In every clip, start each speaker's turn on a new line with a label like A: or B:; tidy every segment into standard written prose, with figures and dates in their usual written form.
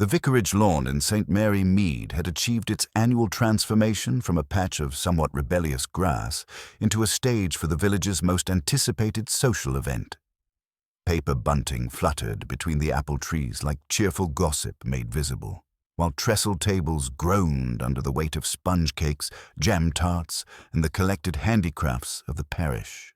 A: The vicarage lawn in St. Mary Mead had achieved its annual transformation from a patch of somewhat rebellious grass into a stage for the village's most anticipated social event. Paper bunting fluttered between the apple trees like cheerful gossip made visible, while trestle tables groaned under the weight of sponge cakes, jam tarts, and the collected handicrafts of the parish.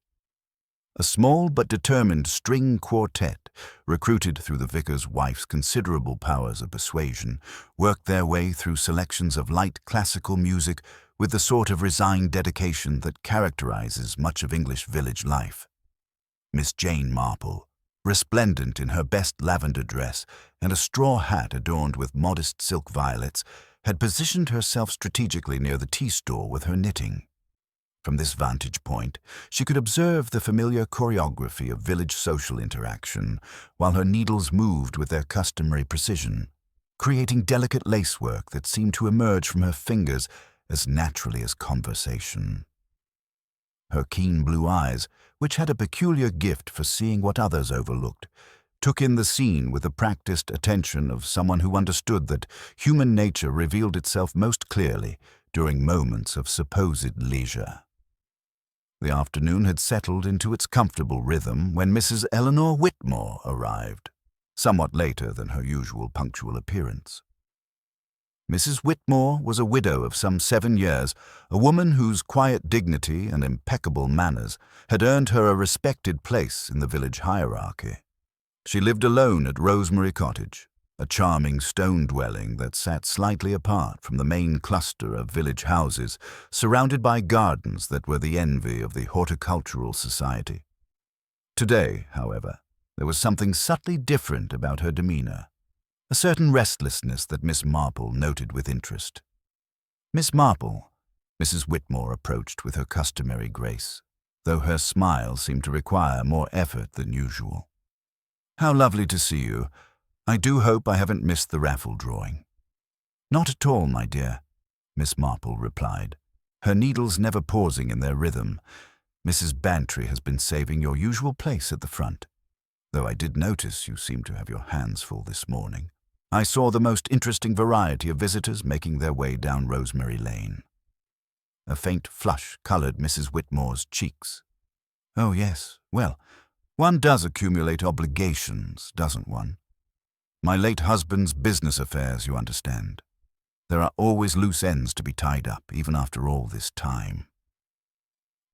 A: A small but determined string quartet, recruited through the vicar's wife's considerable powers of persuasion, worked their way through selections of light classical music with the sort of resigned dedication that characterizes much of English village life. Miss Jane Marple, resplendent in her best lavender dress and a straw hat adorned with modest silk violets, had positioned herself strategically near the tea stall with her knitting. From this vantage point, she could observe the familiar choreography of village social interaction, while her needles moved with their customary precision, creating delicate lacework that seemed to emerge from her fingers as naturally as conversation. Her keen blue eyes, which had a peculiar gift for seeing what others overlooked, took in the scene with the practiced attention of someone who understood that human nature revealed itself most clearly during moments of supposed leisure. The afternoon had settled into its comfortable rhythm when Mrs. Eleanor Whitmore arrived, somewhat later than her usual punctual appearance. Mrs. Whitmore was a widow of some 7 years, a woman whose quiet dignity and impeccable manners had earned her a respected place in the village hierarchy. She lived alone at Rosemary Cottage, a charming stone dwelling that sat slightly apart from the main cluster of village houses, surrounded by gardens that were the envy of the horticultural society. Today, however, there was something subtly different about her demeanor, a certain restlessness that Miss Marple noted with interest. Miss Marple, Mrs. Whitmore approached with her customary grace, though her smile seemed to require more effort than usual. "How lovely to see you. I do hope I haven't missed the raffle drawing." "Not at all, my dear," Miss Marple replied, her needles never pausing in their rhythm. "Mrs. Bantry has been saving your usual place at the front, though I did notice you seemed to have your hands full this morning. I saw the most interesting variety of visitors making their way down Rosemary Lane." A faint flush colored Mrs. Whitmore's cheeks. "Oh, yes. Well, one does accumulate obligations, doesn't one? My late husband's business affairs, you understand. There are always loose ends to be tied up, even after all this time."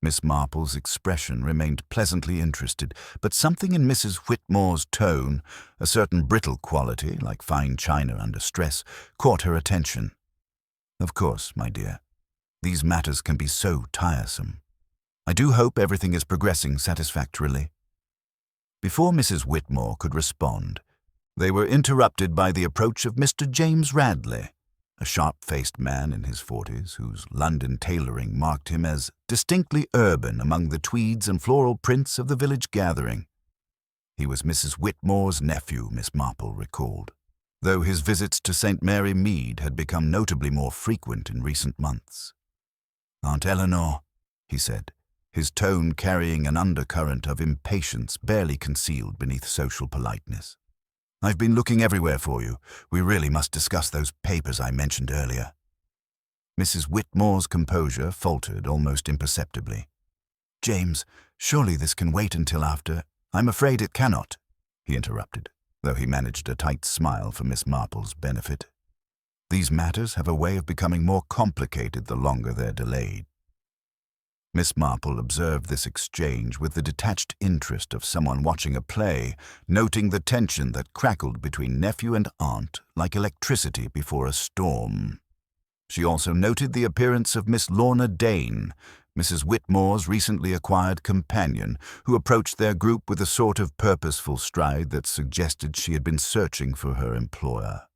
A: Miss Marple's expression remained pleasantly interested, but something in Mrs. Whitmore's tone, a certain brittle quality, like fine china under stress, caught her attention. "Of course, my dear. These matters can be so tiresome. I do hope everything is progressing satisfactorily." Before Mrs. Whitmore could respond, they were interrupted by the approach of Mr. James Radley, a sharp-faced man in his 40s whose London tailoring marked him as distinctly urban among the tweeds and floral prints of the village gathering. He was Mrs. Whitmore's nephew, Miss Marple recalled, though his visits to St. Mary Mead had become notably more frequent in recent months. "Aunt Eleanor," he said, his tone carrying an undercurrent of impatience barely concealed beneath social politeness. "I've been looking everywhere for you. We really must discuss those papers I mentioned earlier." Mrs. Whitmore's composure faltered almost imperceptibly. "James, surely this can wait until after—" "I'm afraid it cannot," he interrupted, though he managed a tight smile for Miss Marple's benefit. "These matters have a way of becoming more complicated the longer they're delayed." Miss Marple observed this exchange with the detached interest of someone watching a play, noting the tension that crackled between nephew and aunt like electricity before a storm. She also noted the appearance of Miss Lorna Dane, Mrs. Whitmore's recently acquired companion, who approached their group with a sort of purposeful stride that suggested she had been searching for her employer.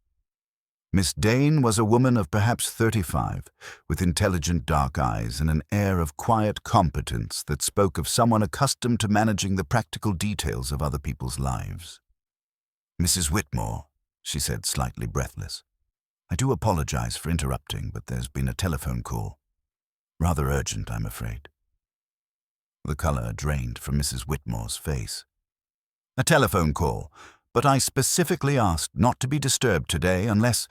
A: Miss Dane was a woman of perhaps 35, with intelligent dark eyes and an air of quiet competence that spoke of someone accustomed to managing the practical details of other people's lives. "Mrs. Whitmore," she said, slightly breathless, "I do apologize for interrupting, but there's been a telephone call. Rather urgent, I'm afraid." The color drained from Mrs. Whitmore's face. "A telephone call. but I specifically asked not to be disturbed today unless—"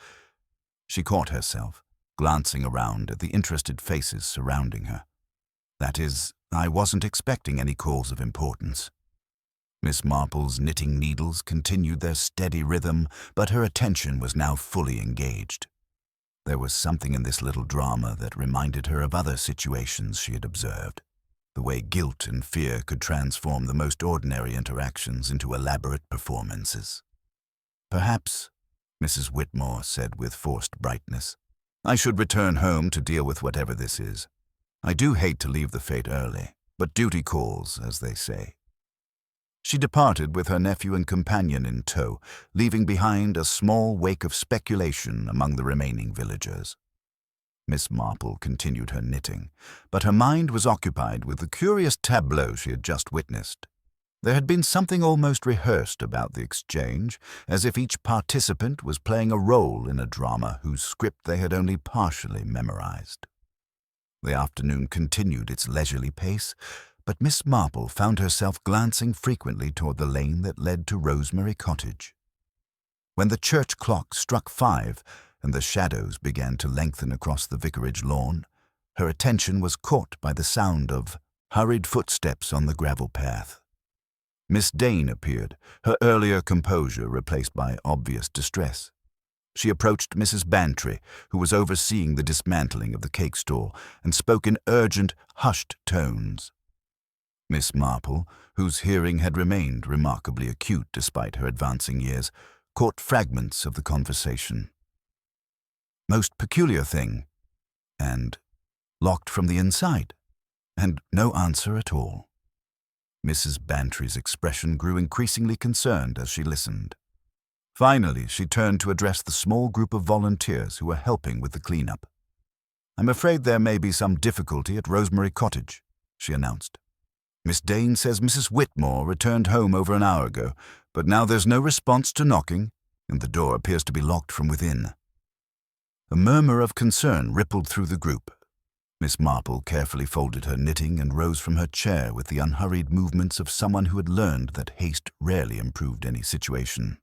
A: She caught herself, glancing around at the interested faces surrounding her. "That is, I wasn't expecting any calls of importance." Miss Marple's knitting needles continued their steady rhythm, but her attention was now fully engaged. There was something in this little drama that reminded her of other situations she had observed, the way guilt and fear could transform the most ordinary interactions into elaborate performances. "Perhaps," Mrs. Whitmore said with forced brightness, "I should return home to deal with whatever this is. I do hate to leave the fete early, but duty calls, as they say." She departed with her nephew and companion in tow, leaving behind a small wake of speculation among the remaining villagers. Miss Marple continued her knitting, but her mind was occupied with the curious tableau she had just witnessed. There had been something almost rehearsed about the exchange, as if each participant was playing a role in a drama whose script they had only partially memorized. The afternoon continued its leisurely pace, but Miss Marple found herself glancing frequently toward the lane that led to Rosemary Cottage. When the church clock struck 5 and the shadows began to lengthen across the vicarage lawn, her attention was caught by the sound of hurried footsteps on the gravel path. Miss Dane appeared, her earlier composure replaced by obvious distress. She approached Mrs. Bantry, who was overseeing the dismantling of the cake stall, and spoke in urgent, hushed tones. Miss Marple, whose hearing had remained remarkably acute despite her advancing years, caught fragments of the conversation. "Most peculiar thing," and "locked from the inside," and no answer at all. Mrs. Bantry's expression grew increasingly concerned as she listened. Finally, she turned to address the small group of volunteers who were helping with the cleanup. "I'm afraid there may be some difficulty at Rosemary Cottage," she announced. "Miss Dane says Mrs. Whitmore returned home over an hour ago, but now there's no response to knocking, and the door appears to be locked from within." A murmur of concern rippled through the group. Miss Marple carefully folded her knitting and rose from her chair with the unhurried movements of someone who had learned that haste rarely improved any situation.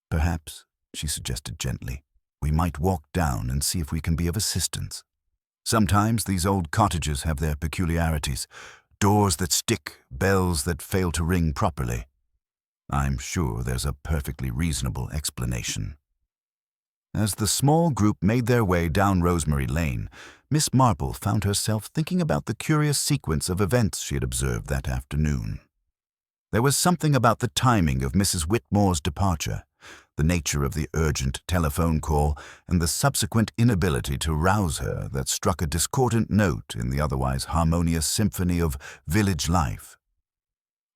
A: "Perhaps," she suggested gently, "we might walk down and see if we can be of assistance. Sometimes these old cottages have their peculiarities. Doors that stick, bells that fail to ring properly. I'm sure there's a perfectly reasonable explanation." As the small group made their way down Rosemary Lane, Miss Marple found herself thinking about the curious sequence of events she had observed that afternoon. There was something about the timing of Mrs. Whitmore's departure, the nature of the urgent telephone call, and the subsequent inability to rouse her that struck a discordant note in the otherwise harmonious symphony of village life.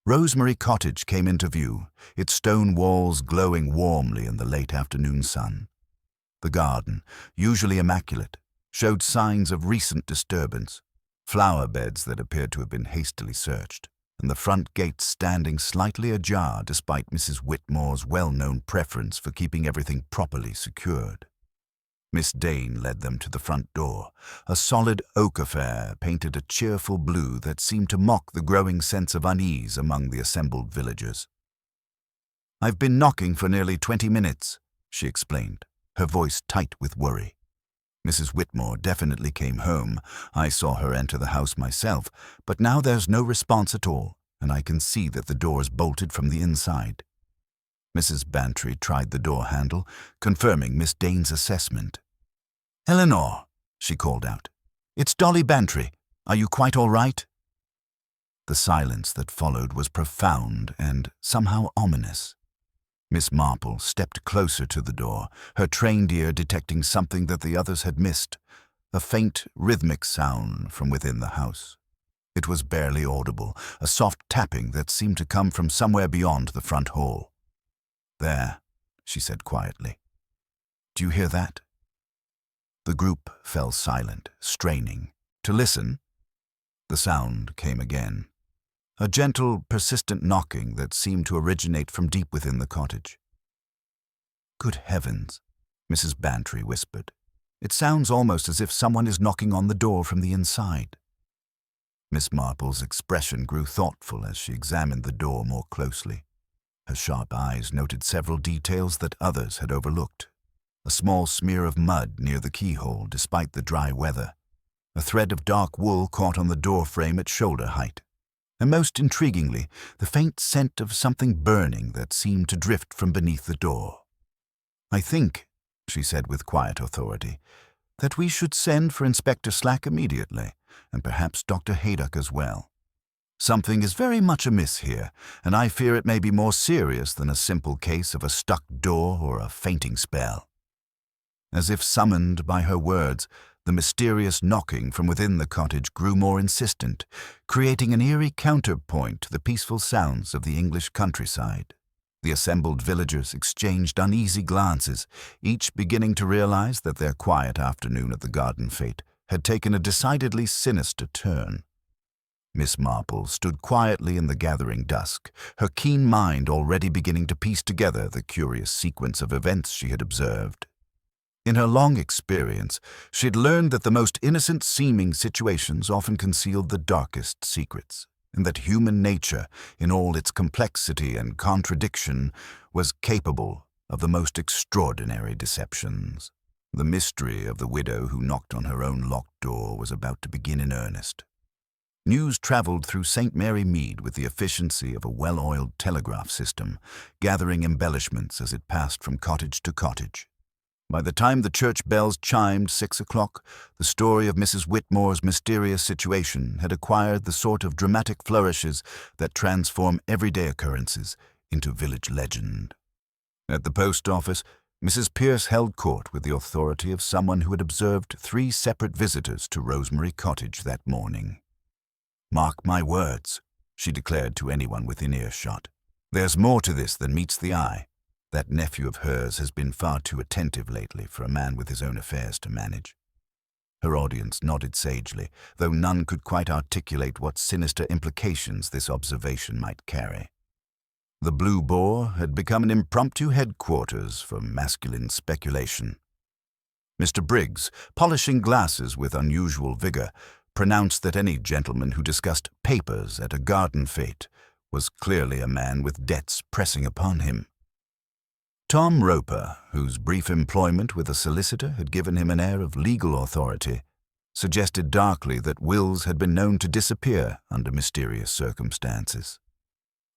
A: Rosemary Cottage came into view, its stone walls glowing warmly in the late afternoon sun. The garden, usually immaculate, showed signs of recent disturbance, flower beds that appeared to have been hastily searched, and the front gate standing slightly ajar despite Mrs. Whitmore's well-known preference for keeping everything properly secured. Miss Dane led them to the front door. A solid oak affair painted a cheerful blue that seemed to mock the growing sense of unease among the assembled villagers. "I've been knocking for nearly 20 minutes, she explained, her voice tight with worry. "Mrs. Whitmore definitely came home. I saw her enter the house myself, but now there's no response at all, and I can see that the door's bolted from the inside." Mrs. Bantry tried the door handle, confirming Miss Dane's assessment. "Eleanor," she called out, "it's Dolly Bantry. Are you quite all right?" The silence that followed was profound and somehow ominous. Miss Marple stepped closer to the door, her trained ear detecting something that the others had missed, a faint, rhythmic sound from within the house. It was barely audible, a soft tapping that seemed to come from somewhere beyond the front hall. "There," she said quietly. "Do you hear that?" The group fell silent, straining. To listen, the sound came again. A gentle, persistent knocking that seemed to originate from deep within the cottage. "Good heavens," Mrs. Bantry whispered. "It sounds almost as if someone is knocking on the door from the inside." Miss Marple's expression grew thoughtful as she examined the door more closely. Her sharp eyes noted several details that others had overlooked. A small smear of mud near the keyhole despite the dry weather. A thread of dark wool caught on the door frame at shoulder height. And most intriguingly, the faint scent of something burning that seemed to drift from beneath the door. "I think," she said with quiet authority, "that we should send for Inspector Slack immediately, and perhaps Dr. Haydock as well. Something is very much amiss here, and I fear it may be more serious than a simple case of a stuck door or a fainting spell." As if summoned by her words, the mysterious knocking from within the cottage grew more insistent, creating an eerie counterpoint to the peaceful sounds of the English countryside. The assembled villagers exchanged uneasy glances, each beginning to realize that their quiet afternoon at the garden fete had taken a decidedly sinister turn. Miss Marple stood quietly in the gathering dusk, her keen mind already beginning to piece together the curious sequence of events she had observed. In her long experience, she had learned that the most innocent-seeming situations often concealed the darkest secrets, and that human nature, in all its complexity and contradiction, was capable of the most extraordinary deceptions. The mystery of the widow who knocked on her own locked door was about to begin in earnest. News traveled through St. Mary Mead with the efficiency of a well-oiled telegraph system, gathering embellishments as it passed from cottage to cottage. By the time the church bells chimed 6 o'clock, the story of Mrs. Whitmore's mysterious situation had acquired the sort of dramatic flourishes that transform everyday occurrences into village legend. At the post office, Mrs. Pierce held court with the authority of someone who had observed 3 separate visitors to Rosemary Cottage that morning. "Mark my words," she declared to anyone within earshot. "There's more to this than meets the eye. That nephew of hers has been far too attentive lately for a man with his own affairs to manage." Her audience nodded sagely, though none could quite articulate what sinister implications this observation might carry. The Blue Boar had become an impromptu headquarters for masculine speculation. Mr. Briggs, polishing glasses with unusual vigor, pronounced that any gentleman who discussed papers at a garden fete was clearly a man with debts pressing upon him. Tom Roper, whose brief employment with a solicitor had given him an air of legal authority, suggested darkly that wills had been known to disappear under mysterious circumstances.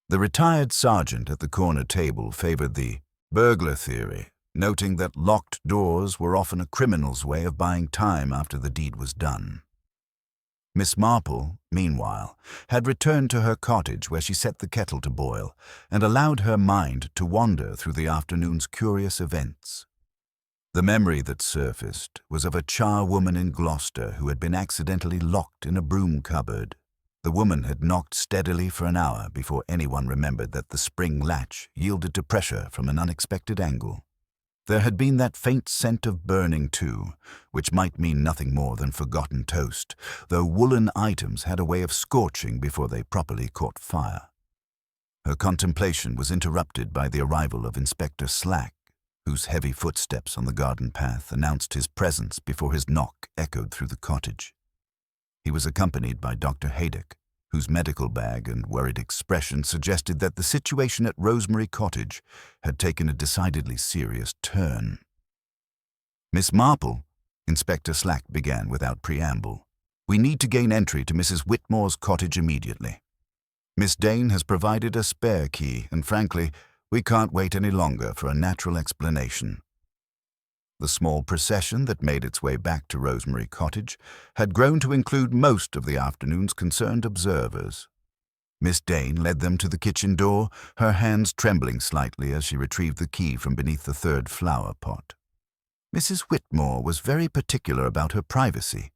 A: The retired sergeant at the corner table favored the burglar theory, noting that locked doors were often a criminal's way of buying time after the deed was done. Miss Marple, meanwhile, had returned to her cottage where she set the kettle to boil and allowed her mind to wander through the afternoon's curious events. The memory that surfaced was of a charwoman in Gloucester who had been accidentally locked in a broom cupboard. The woman had knocked steadily for an hour before anyone remembered that the spring latch yielded to pressure from an unexpected angle. There had been that faint scent of burning, too, which might mean nothing more than forgotten toast, though woolen items had a way of scorching before they properly caught fire. Her contemplation was interrupted by the arrival of Inspector Slack, whose heavy footsteps on the garden path announced his presence before his knock echoed through the cottage. He was accompanied by Dr. Haydock, whose medical bag and worried expression suggested that the situation at Rosemary Cottage had taken a decidedly serious turn. "Miss Marple," Inspector Slack began without preamble, "we need to gain entry to Mrs. Whitmore's cottage immediately. Miss Dane has provided a spare key, and frankly, we can't wait any longer for a natural explanation." The small procession that made its way back to Rosemary Cottage had grown to include most of the afternoon's concerned observers. Miss Dane led them to the kitchen door, her hands trembling slightly as she retrieved the key from beneath the 3rd flower pot. Mrs. Whitmore was very particular about her privacy,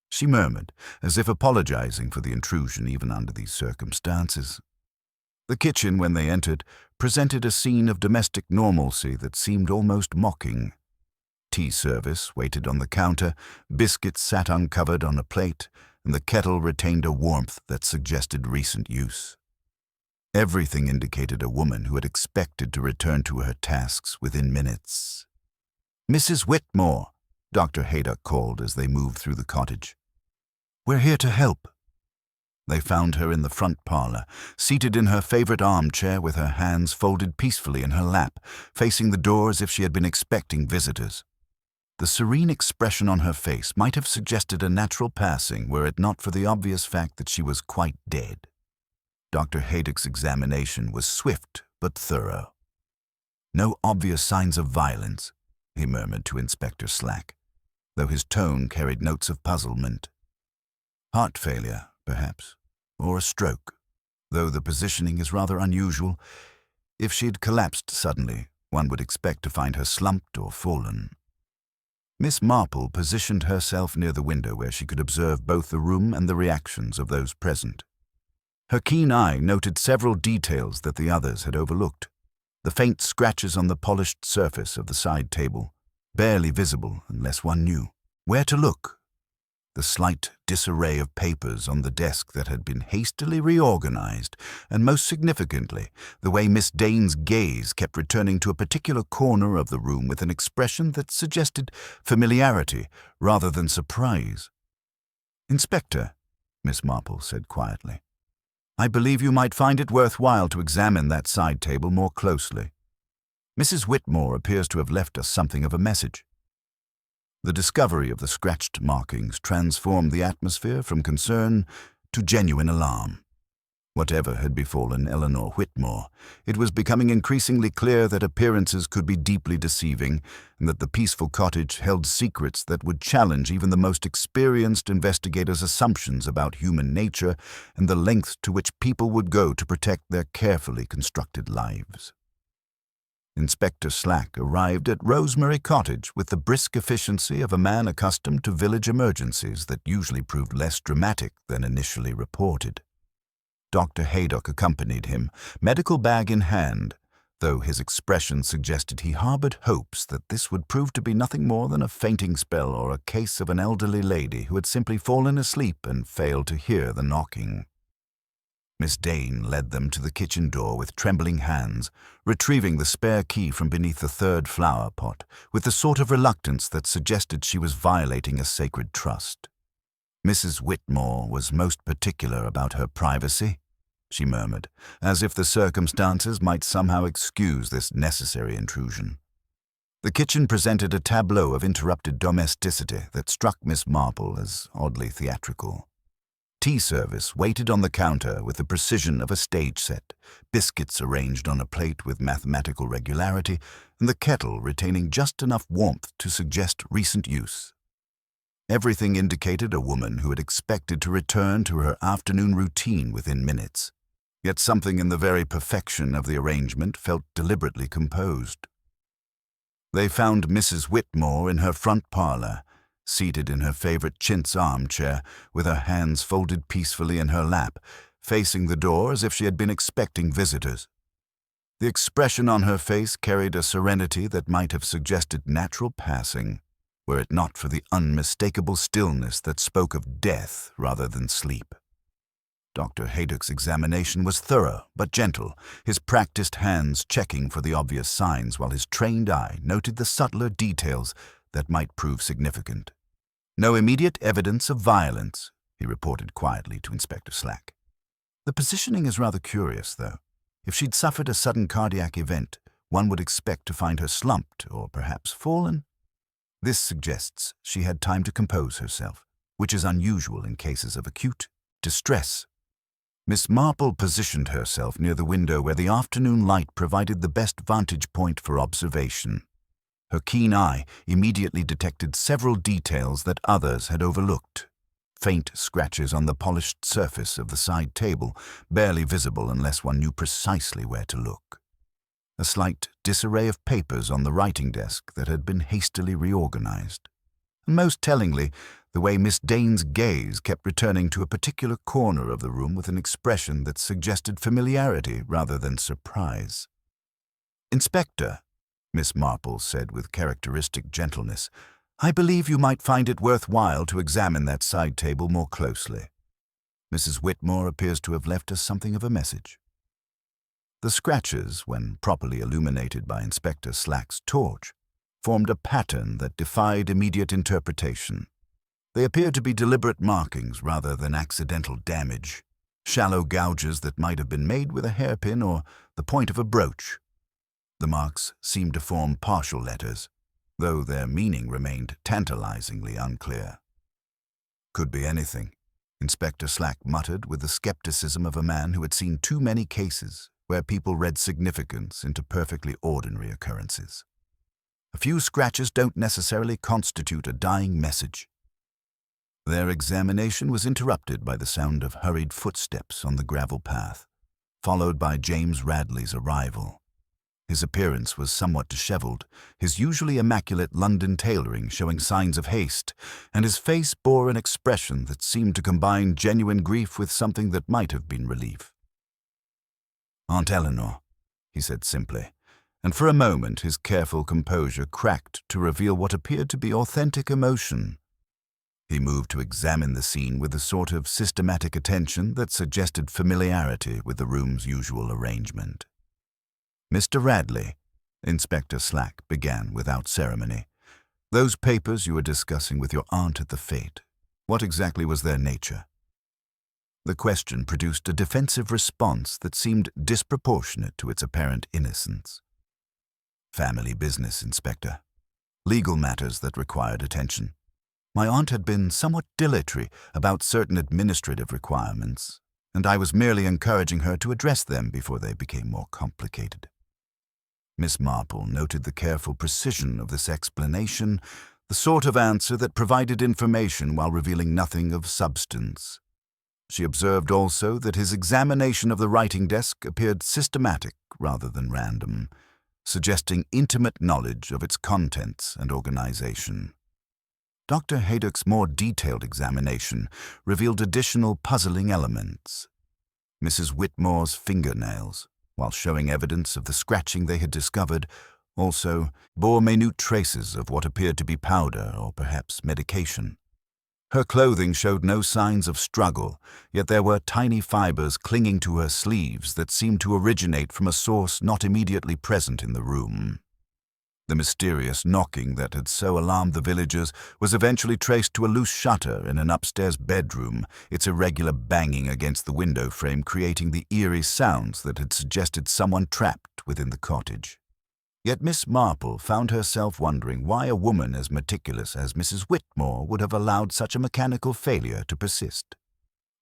A: she murmured, as if apologizing for the intrusion even under these circumstances. The kitchen, when they entered, presented a scene of domestic normalcy that seemed almost mocking. Tea service waited on the counter, biscuits sat uncovered on a plate, and the kettle retained a warmth that suggested recent use. Everything indicated a woman who had expected to return to her tasks within minutes. "Mrs. Whitmore," Dr. Haydock called as they moved through the cottage. "We're here to help." They found her in the front parlor, seated in her favorite armchair with her hands folded peacefully in her lap, facing the door as if she had been expecting visitors. The serene expression on her face might have suggested a natural passing were it not for the obvious fact that she was quite dead. Dr. Haydock's examination was swift but thorough. "No obvious signs of violence," he murmured to Inspector Slack, though his tone carried notes of puzzlement. "Heart failure, perhaps, or a stroke, though the positioning is rather unusual. If she'd collapsed suddenly, one would expect to find her slumped or fallen." Miss Marple positioned herself near the window where she could observe both the room and the reactions of those present. Her keen eye noted several details that the others had overlooked. The faint scratches on the polished surface of the side table, barely visible unless one knew where to look. The slight disarray of papers on the desk that had been hastily reorganized, and most significantly, the way Miss Dane's gaze kept returning to a particular corner of the room with an expression that suggested familiarity rather than surprise. "Inspector," Miss Marple said quietly, "I believe you might find it worthwhile to examine that side table more closely. Mrs. Whitmore appears to have left us something of a message." The discovery of the scratched markings transformed the atmosphere from concern to genuine alarm. Whatever had befallen Eleanor Whitmore, it was becoming increasingly clear that appearances could be deeply deceiving, and that the peaceful cottage held secrets that would challenge even the most experienced investigators' assumptions about human nature and the length to which people would go to protect their carefully constructed lives. Inspector Slack arrived at Rosemary Cottage with the brisk efficiency of a man accustomed to village emergencies that usually proved less dramatic than initially reported. Dr. Haydock accompanied him, medical bag in hand, though his expression suggested he harbored hopes that this would prove to be nothing more than a fainting spell or a case of an elderly lady who had simply fallen asleep and failed to hear the knocking. Miss Dane led them to the kitchen door with trembling hands, retrieving the spare key from beneath the third flower pot, with the sort of reluctance that suggested she was violating a sacred trust. "Mrs. Whitmore was most particular about her privacy," she murmured, as if the circumstances might somehow excuse this necessary intrusion. The kitchen presented a tableau of interrupted domesticity that struck Miss Marple as oddly theatrical. Tea service waited on the counter with the precision of a stage set, biscuits arranged on a plate with mathematical regularity, and the kettle retaining just enough warmth to suggest recent use. Everything indicated a woman who had expected to return to her afternoon routine within minutes, yet something in the very perfection of the arrangement felt deliberately composed. They found Mrs. Whitmore in her front parlor, seated in her favorite chintz armchair, with her hands folded peacefully in her lap, facing the door as if she had been expecting visitors. The expression on her face carried a serenity that might have suggested natural passing, were it not for the unmistakable stillness that spoke of death rather than sleep. Dr. Haydock's examination was thorough but gentle, his practiced hands checking for the obvious signs while his trained eye noted the subtler details that might prove significant. "No immediate evidence of violence," he reported quietly to Inspector Slack. "The positioning is rather curious, though. If she'd suffered a sudden cardiac event, one would expect to find her slumped or perhaps fallen. This suggests she had time to compose herself, which is unusual in cases of acute distress." Miss Marple positioned herself near the window where the afternoon light provided the best vantage point for observation. Her keen eye immediately detected several details that others had overlooked. Faint scratches on the polished surface of the side table, barely visible unless one knew precisely where to look. A slight disarray of papers on the writing desk that had been hastily reorganized. And most tellingly, the way Miss Dane's gaze kept returning to a particular corner of the room with an expression that suggested familiarity rather than surprise. "Inspector," Miss Marple said with characteristic gentleness, "I believe you might find it worthwhile to examine that side table more closely. Mrs. Whitmore appears to have left us something of a message." The scratches, when properly illuminated by Inspector Slack's torch, formed a pattern that defied immediate interpretation. They appeared to be deliberate markings rather than accidental damage, shallow gouges that might have been made with a hairpin or the point of a brooch. The marks seemed to form partial letters, though their meaning remained tantalizingly unclear. "Could be anything," Inspector Slack muttered with the skepticism of a man who had seen too many cases where people read significance into perfectly ordinary occurrences. A few scratches don't necessarily constitute a dying message. Their examination was interrupted by the sound of hurried footsteps on the gravel path, followed by James Radley's arrival. His appearance was somewhat disheveled, his usually immaculate London tailoring showing signs of haste, and his face bore an expression that seemed to combine genuine grief with something that might have been relief. "Aunt Eleanor," he said simply, and for a moment his careful composure cracked to reveal what appeared to be authentic emotion. He moved to examine the scene with a sort of systematic attention that suggested familiarity with the room's usual arrangement. "Mr. Radley," Inspector Slack began without ceremony, "those papers you were discussing with your aunt at the fete, what exactly was their nature?" The question produced a defensive response that seemed disproportionate to its apparent innocence. "Family business, Inspector. Legal matters that required attention. My aunt had been somewhat dilatory about certain administrative requirements, and I was merely encouraging her to address them before they became more complicated." Miss Marple noted the careful precision of this explanation, the sort of answer that provided information while revealing nothing of substance. She observed also that his examination of the writing desk appeared systematic rather than random, suggesting intimate knowledge of its contents and organization. Dr. Haydock's more detailed examination revealed additional puzzling elements. Mrs. Whitmore's fingernails, while showing evidence of the scratching they had discovered, also bore minute traces of what appeared to be powder or perhaps medication. Her clothing showed no signs of struggle, yet there were tiny fibers clinging to her sleeves that seemed to originate from a source not immediately present in the room. The mysterious knocking that had so alarmed the villagers was eventually traced to a loose shutter in an upstairs bedroom, its irregular banging against the window frame creating the eerie sounds that had suggested someone trapped within the cottage. Yet Miss Marple found herself wondering why a woman as meticulous as Mrs. Whitmore would have allowed such a mechanical failure to persist.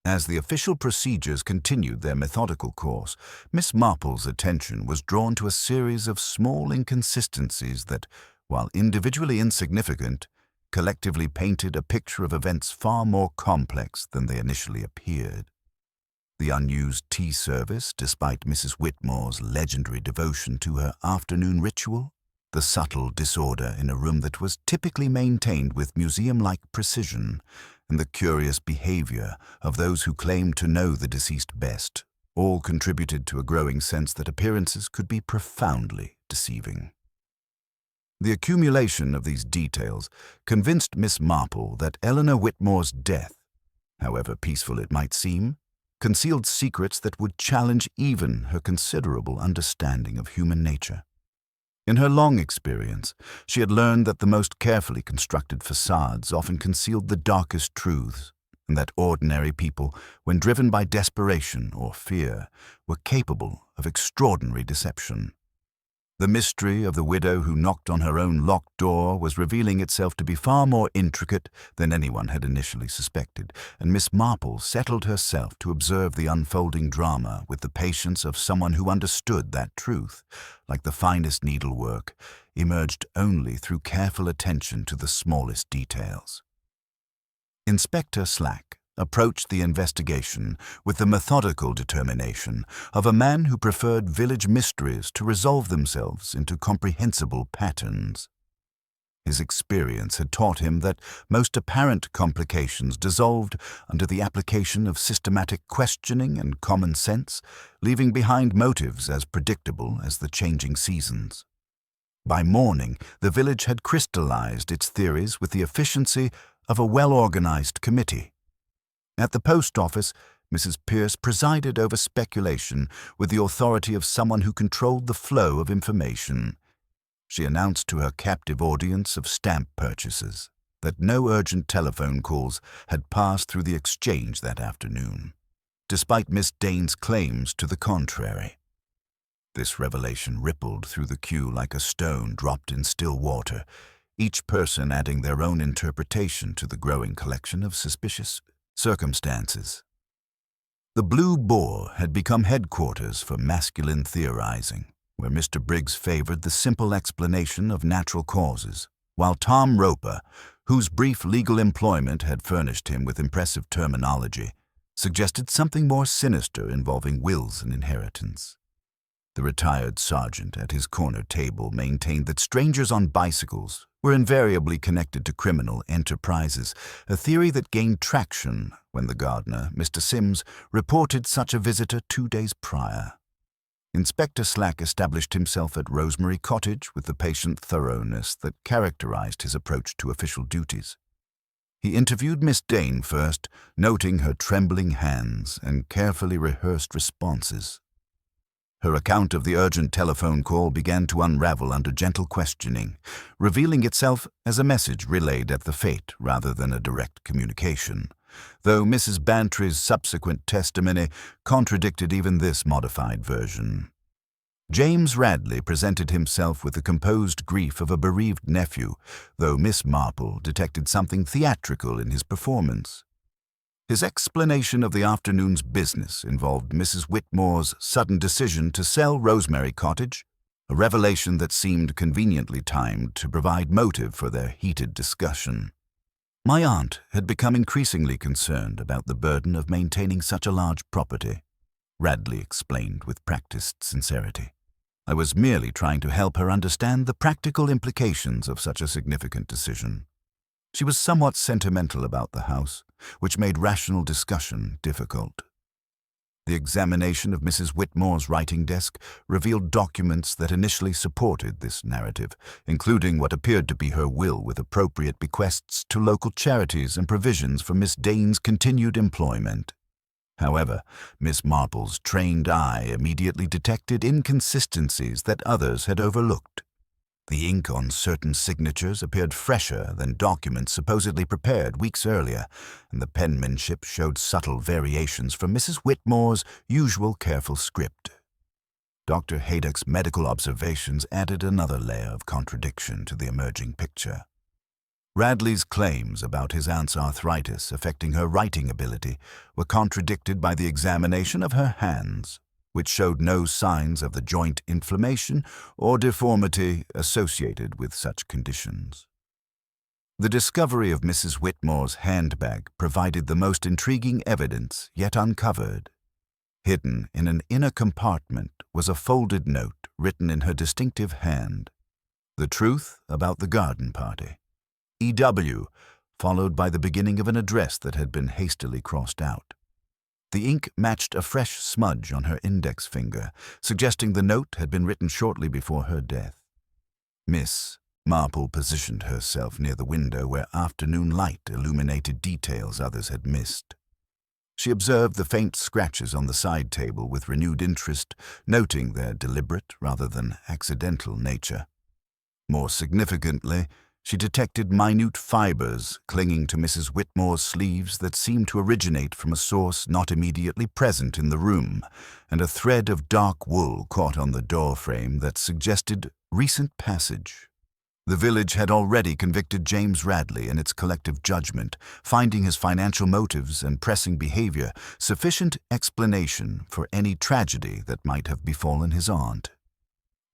A: As the official procedures continued their methodical course, Miss Marple's attention was drawn to a series of small inconsistencies that, while individually insignificant, collectively painted a picture of events far more complex than they initially appeared. The unused tea service, despite Mrs. Whitmore's legendary devotion to her afternoon ritual, the subtle disorder in a room that was typically maintained with museum-like precision, and the curious behavior of those who claimed to know the deceased best, all contributed to a growing sense that appearances could be profoundly deceiving. The accumulation of these details convinced Miss Marple that Eleanor Whitmore's death, however peaceful it might seem, concealed secrets that would challenge even her considerable understanding of human nature. In her long experience, she had learned that the most carefully constructed facades often concealed the darkest truths, and that ordinary people, when driven by desperation or fear, were capable of extraordinary deception. The mystery of the widow who knocked on her own locked door was revealing itself to be far more intricate than anyone had initially suspected, and Miss Marple settled herself to observe the unfolding drama with the patience of someone who understood that truth, like the finest needlework, emerged only through careful attention to the smallest details. Inspector Slack approached the investigation with the methodical determination of a man who preferred village mysteries to resolve themselves into comprehensible patterns. His experience had taught him that most apparent complications dissolved under the application of systematic questioning and common sense, leaving behind motives as predictable as the changing seasons. By morning, the village had crystallized its theories with the efficiency of a well-organized committee. At the post office, Mrs. Pierce presided over speculation with the authority of someone who controlled the flow of information. She announced to her captive audience of stamp purchases that no urgent telephone calls had passed through the exchange that afternoon. despite Miss Dane's claims to the contrary. This revelation rippled through the queue like a stone dropped in still water, each person adding their own interpretation to the growing collection of suspicious circumstances. The Blue Boar had become headquarters for masculine theorizing, where Mr. Briggs favored the simple explanation of natural causes, while Tom Roper, whose brief legal employment had furnished him with impressive terminology, suggested something more sinister involving wills and inheritance. The retired sergeant at his corner table maintained that strangers on bicycles were invariably connected to criminal enterprises, a theory that gained traction when the gardener, Mr. Sims, reported such a visitor 2 days prior. Inspector Slack established himself at Rosemary Cottage with the patient thoroughness that characterized his approach to official duties. He interviewed Miss Dane first, noting her trembling hands and carefully rehearsed responses. Her account of the urgent telephone call began to unravel under gentle questioning, revealing itself as a message relayed at the fete rather than a direct communication, though Mrs. Bantry's subsequent testimony contradicted even this modified version. James Radley presented himself with the composed grief of a bereaved nephew, though Miss Marple detected something theatrical in his performance. His explanation of the afternoon's business involved Mrs. Whitmore's sudden decision to sell Rosemary Cottage, a revelation that seemed conveniently timed to provide motive for their heated discussion. My aunt had become increasingly concerned about the burden of maintaining such a large property, Radley explained with practiced sincerity. I was merely trying to help her understand the practical implications of such a significant decision. She was somewhat sentimental about the house, which made rational discussion difficult. The examination of Mrs. Whitmore's writing desk revealed documents that initially supported this narrative, including what appeared to be her will with appropriate bequests to local charities and provisions for Miss Dane's continued employment. However, Miss Marple's trained eye immediately detected inconsistencies that others had overlooked. The ink on certain signatures appeared fresher than documents supposedly prepared weeks earlier, and the penmanship showed subtle variations from Mrs. Whitmore's usual careful script. Dr. Haydock's medical observations added another layer of contradiction to the emerging picture. Radley's claims about his aunt's arthritis affecting her writing ability were contradicted by the examination of her hands, which showed no signs of the joint inflammation or deformity associated with such conditions. The discovery of Mrs. Whitmore's handbag provided the most intriguing evidence yet uncovered. Hidden in an inner compartment was a folded note written in her distinctive hand. The truth about the garden party. E.W., followed by the beginning of an address that had been hastily crossed out. The ink matched a fresh smudge on her index finger, suggesting the note had been written shortly before her death. Miss Marple positioned herself near the window where afternoon light illuminated details others had missed. She observed the faint scratches on the side table with renewed interest, noting their deliberate rather than accidental nature. More significantly, she detected minute fibers clinging to Mrs. Whitmore's sleeves that seemed to originate from a source not immediately present in the room, and a thread of dark wool caught on the doorframe that suggested recent passage. The village had already convicted James Radley in its collective judgment, finding his financial motives and pressing behavior sufficient explanation for any tragedy that might have befallen his aunt.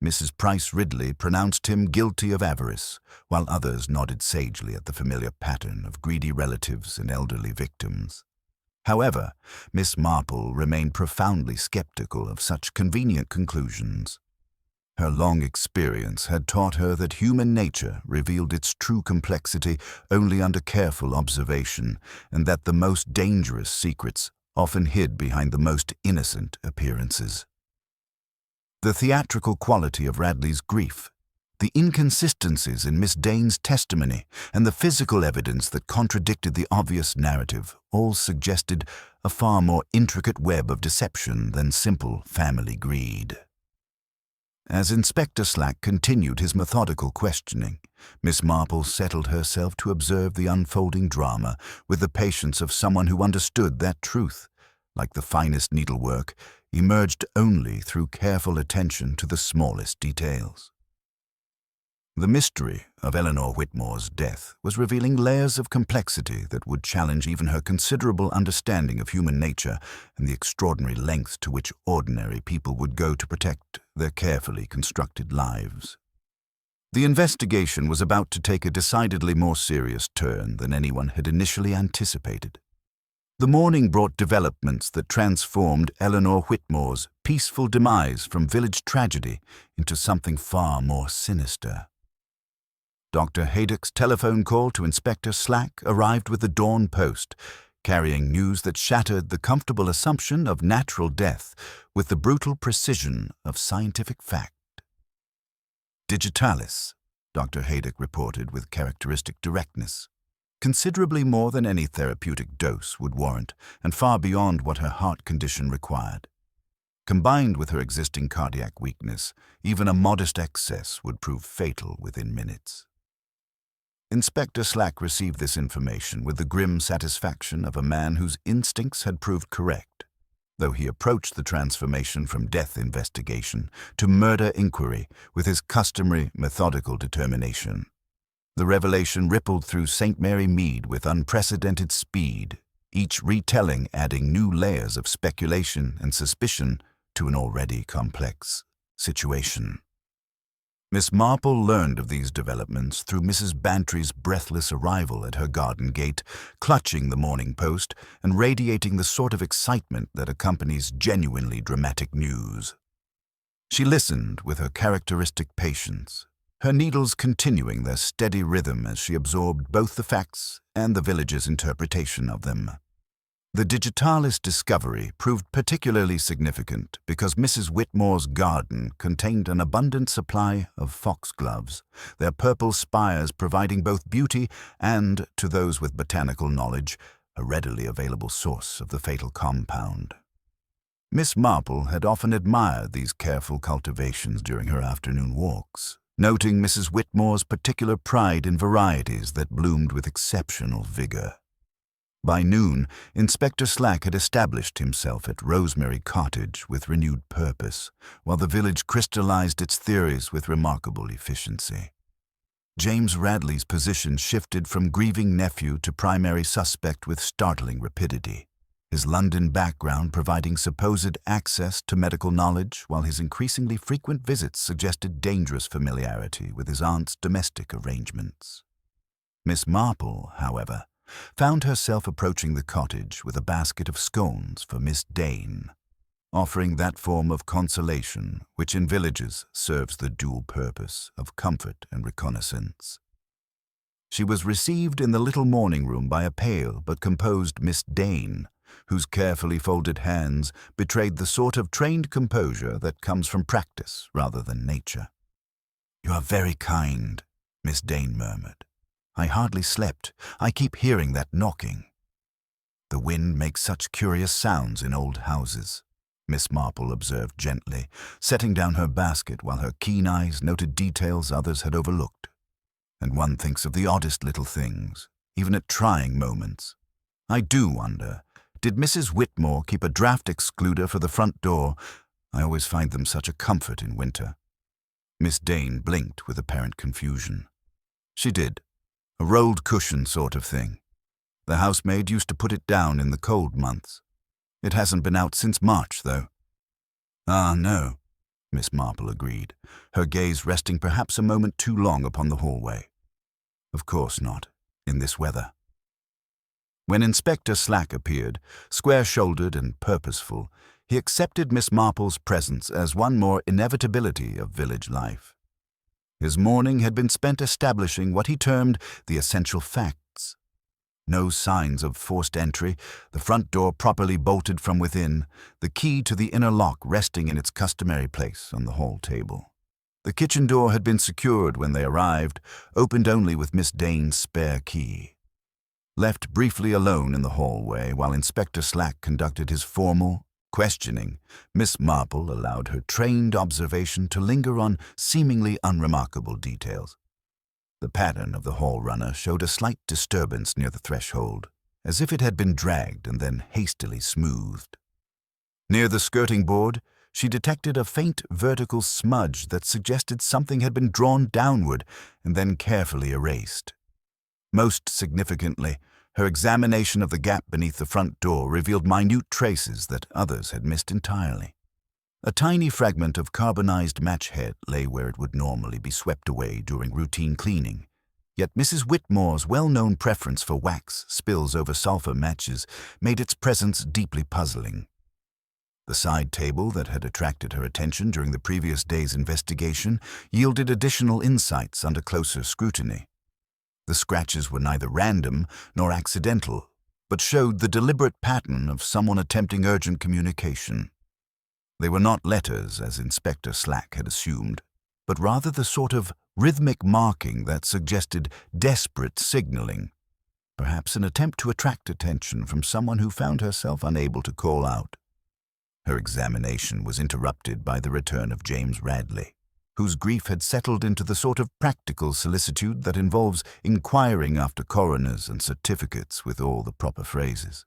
A: Mrs. Price Ridley pronounced him guilty of avarice, while others nodded sagely at the familiar pattern of greedy relatives and elderly victims. However, Miss Marple remained profoundly skeptical of such convenient conclusions. Her long experience had taught her that human nature revealed its true complexity only under careful observation, and that the most dangerous secrets often hid behind the most innocent appearances. The theatrical quality of Radley's grief, the inconsistencies in Miss Dane's testimony, and the physical evidence that contradicted the obvious narrative all suggested a far more intricate web of deception than simple family greed. As Inspector Slack continued his methodical questioning, Miss Marple settled herself to observe the unfolding drama with the patience of someone who understood that truth, like the finest needlework, emerged only through careful attention to the smallest details. The mystery of Eleanor Whitmore's death was revealing layers of complexity that would challenge even her considerable understanding of human nature and the extraordinary lengths to which ordinary people would go to protect their carefully constructed lives. The investigation was about to take a decidedly more serious turn than anyone had initially anticipated. The morning brought developments that transformed Eleanor Whitmore's peaceful demise from village tragedy into something far more sinister. Dr. Haydock's telephone call to Inspector Slack arrived with the dawn post, carrying news that shattered the comfortable assumption of natural death with the brutal precision of scientific fact. Digitalis, Dr. Haydock reported with characteristic directness. Considerably more than any therapeutic dose would warrant, and far beyond what her heart condition required. Combined with her existing cardiac weakness, even a modest excess would prove fatal within minutes. Inspector Slack received this information with the grim satisfaction of a man whose instincts had proved correct, though he approached the transformation from death investigation to murder inquiry with his customary methodical determination. The revelation rippled through St. Mary Mead with unprecedented speed, each retelling adding new layers of speculation and suspicion to an already complex situation. Miss Marple learned of these developments through Mrs. Bantry's breathless arrival at her garden gate, clutching the Morning Post and radiating the sort of excitement that accompanies genuinely dramatic news. She listened with her characteristic patience, her needles continuing their steady rhythm as she absorbed both the facts and the village's interpretation of them. The Digitalis discovery proved particularly significant because Mrs. Whitmore's garden contained an abundant supply of foxgloves, their purple spires providing both beauty and, to those with botanical knowledge, a readily available source of the fatal compound. Miss Marple had often admired these careful cultivations during her afternoon walks, noting Mrs. Whitmore's particular pride in varieties that bloomed with exceptional vigor. By noon, Inspector Slack had established himself at Rosemary Cottage with renewed purpose, while the village crystallized its theories with remarkable efficiency. James Radley's position shifted from grieving nephew to primary suspect with startling rapidity, his London background providing supposed access to medical knowledge, while his increasingly frequent visits suggested dangerous familiarity with his aunt's domestic arrangements. Miss Marple, however, found herself approaching the cottage with a basket of scones for Miss Dane, offering that form of consolation which in villages serves the dual purpose of comfort and reconnaissance. She was received in the little morning room by a pale but composed Miss Dane, whose carefully folded hands betrayed the sort of trained composure that comes from practice rather than nature. "You are very kind," Miss Dane murmured. "I hardly slept. I keep hearing that knocking." "The wind makes such curious sounds in old houses," Miss Marple observed gently, setting down her basket while her keen eyes noted details others had overlooked. "And one thinks of the oddest little things, even at trying moments. I do wonder, did Mrs. Whitmore keep a draft excluder for the front door? I always find them such a comfort in winter." Miss Dane blinked with apparent confusion. "She did. A rolled cushion sort of thing. The housemaid used to put it down in the cold months. It hasn't been out since March, though." "Ah, no," Miss Marple agreed, her gaze resting perhaps a moment too long upon the hallway. "Of course not, in this weather." When Inspector Slack appeared, square-shouldered and purposeful, he accepted Miss Marple's presence as one more inevitability of village life. His morning had been spent establishing what he termed the essential facts. No signs of forced entry, the front door properly bolted from within, the key to the inner lock resting in its customary place on the hall table. The kitchen door had been secured when they arrived, opened only with Miss Dane's spare key. Left briefly alone in the hallway while Inspector Slack conducted his formal, questioning, Miss Marple allowed her trained observation to linger on seemingly unremarkable details. The pattern of the hall runner showed a slight disturbance near the threshold, as if it had been dragged and then hastily smoothed. Near the skirting board, she detected a faint vertical smudge that suggested something had been drawn downward and then carefully erased. Most significantly, her examination of the gap beneath the front door revealed minute traces that others had missed entirely. A tiny fragment of carbonized match head lay where it would normally be swept away during routine cleaning, yet Mrs. Whitmore's well-known preference for wax spills over sulfur matches made its presence deeply puzzling. The side table that had attracted her attention during the previous day's investigation yielded additional insights under closer scrutiny. The scratches were neither random nor accidental, but showed the deliberate pattern of someone attempting urgent communication. They were not letters, as Inspector Slack had assumed, but rather the sort of rhythmic marking that suggested desperate signaling, perhaps an attempt to attract attention from someone who found herself unable to call out. Her examination was interrupted by the return of James Radley, whose grief had settled into the sort of practical solicitude that involves inquiring after coroners and certificates with all the proper phrases.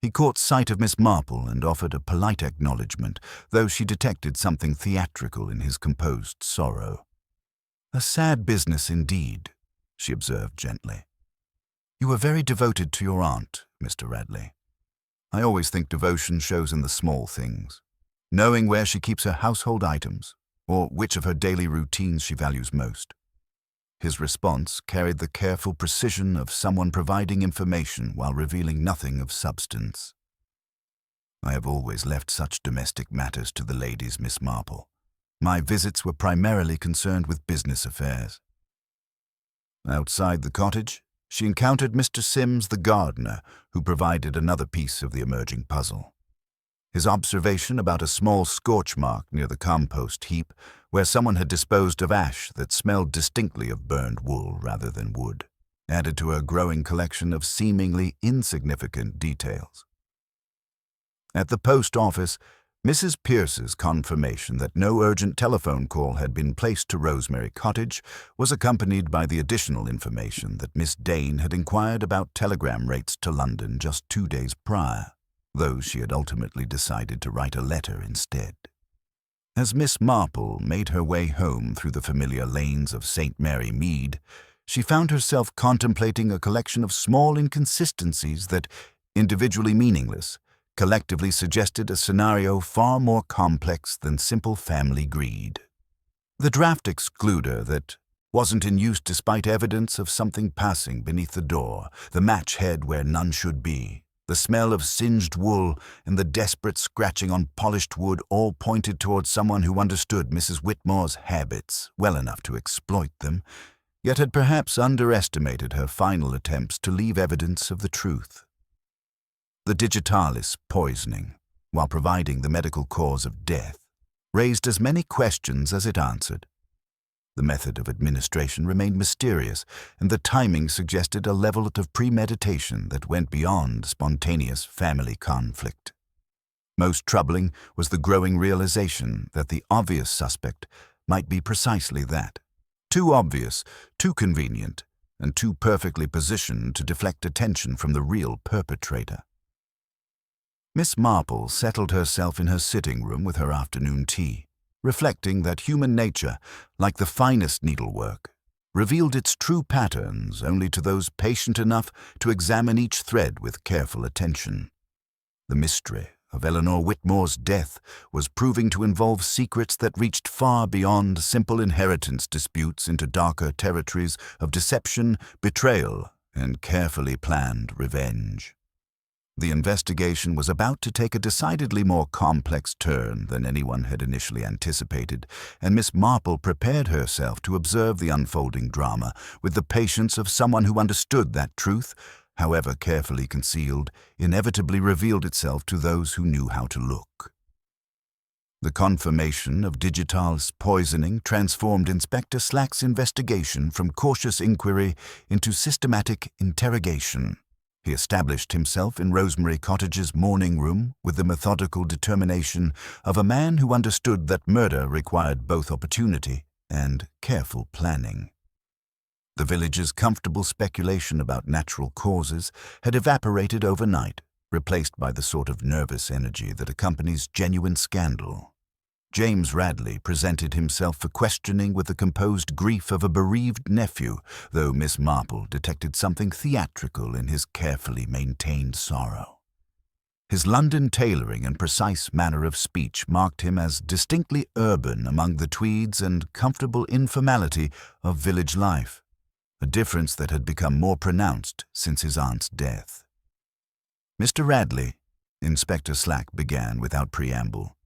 A: He caught sight of Miss Marple and offered a polite acknowledgement, though she detected something theatrical in his composed sorrow. "A sad business indeed," she observed gently. "You were very devoted to your aunt, Mr. Radley. I always think devotion shows in the small things, knowing where she keeps her household items, or which of her daily routines she values most." His response carried the careful precision of someone providing information while revealing nothing of substance. "I have always left such domestic matters to the ladies, Miss Marple. My visits were primarily concerned with business affairs." Outside the cottage, she encountered Mr. Sims, the gardener, who provided another piece of the emerging puzzle. His observation about a small scorch mark near the compost heap, where someone had disposed of ash that smelled distinctly of burned wool rather than wood, added to her growing collection of seemingly insignificant details. At the post office, Mrs. Pierce's confirmation that no urgent telephone call had been placed to Rosemary Cottage was accompanied by the additional information that Miss Dane had inquired about telegram rates to London just 2 days prior, though she had ultimately decided to write a letter instead. As Miss Marple made her way home through the familiar lanes of St. Mary Mead, she found herself contemplating a collection of small inconsistencies that, individually meaningless, collectively suggested a scenario far more complex than simple family greed. The draft excluder that wasn't in use despite evidence of something passing beneath the door, the match head where none should be, the smell of singed wool, and the desperate scratching on polished wood all pointed towards someone who understood Mrs. Whitmore's habits well enough to exploit them, yet had perhaps underestimated her final attempts to leave evidence of the truth. The digitalis poisoning, while providing the medical cause of death, raised as many questions as it answered. The method of administration remained mysterious, and the timing suggested a level of premeditation that went beyond spontaneous family conflict. Most troubling was the growing realization that the obvious suspect might be precisely that. Too obvious, too convenient, and too perfectly positioned to deflect attention from the real perpetrator. Miss Marple settled herself in her sitting room with her afternoon tea, reflecting that human nature, like the finest needlework, revealed its true patterns only to those patient enough to examine each thread with careful attention. The mystery of Eleanor Whitmore's death was proving to involve secrets that reached far beyond simple inheritance disputes into darker territories of deception, betrayal, and carefully planned revenge. The investigation was about to take a decidedly more complex turn than anyone had initially anticipated, and Miss Marple prepared herself to observe the unfolding drama with the patience of someone who understood that truth, however carefully concealed, inevitably revealed itself to those who knew how to look. The confirmation of Digital's poisoning transformed Inspector Slack's investigation from cautious inquiry into systematic interrogation. He established himself in Rosemary Cottage's morning room with the methodical determination of a man who understood that murder required both opportunity and careful planning. The village's comfortable speculation about natural causes had evaporated overnight, replaced by the sort of nervous energy that accompanies genuine scandal. James Radley presented himself for questioning with the composed grief of a bereaved nephew, though Miss Marple detected something theatrical in his carefully maintained sorrow. His London tailoring and precise manner of speech marked him as distinctly urban among the tweeds and comfortable informality of village life, a difference that had become more pronounced since his aunt's death. "Mr. Radley," Inspector Slack began without preamble,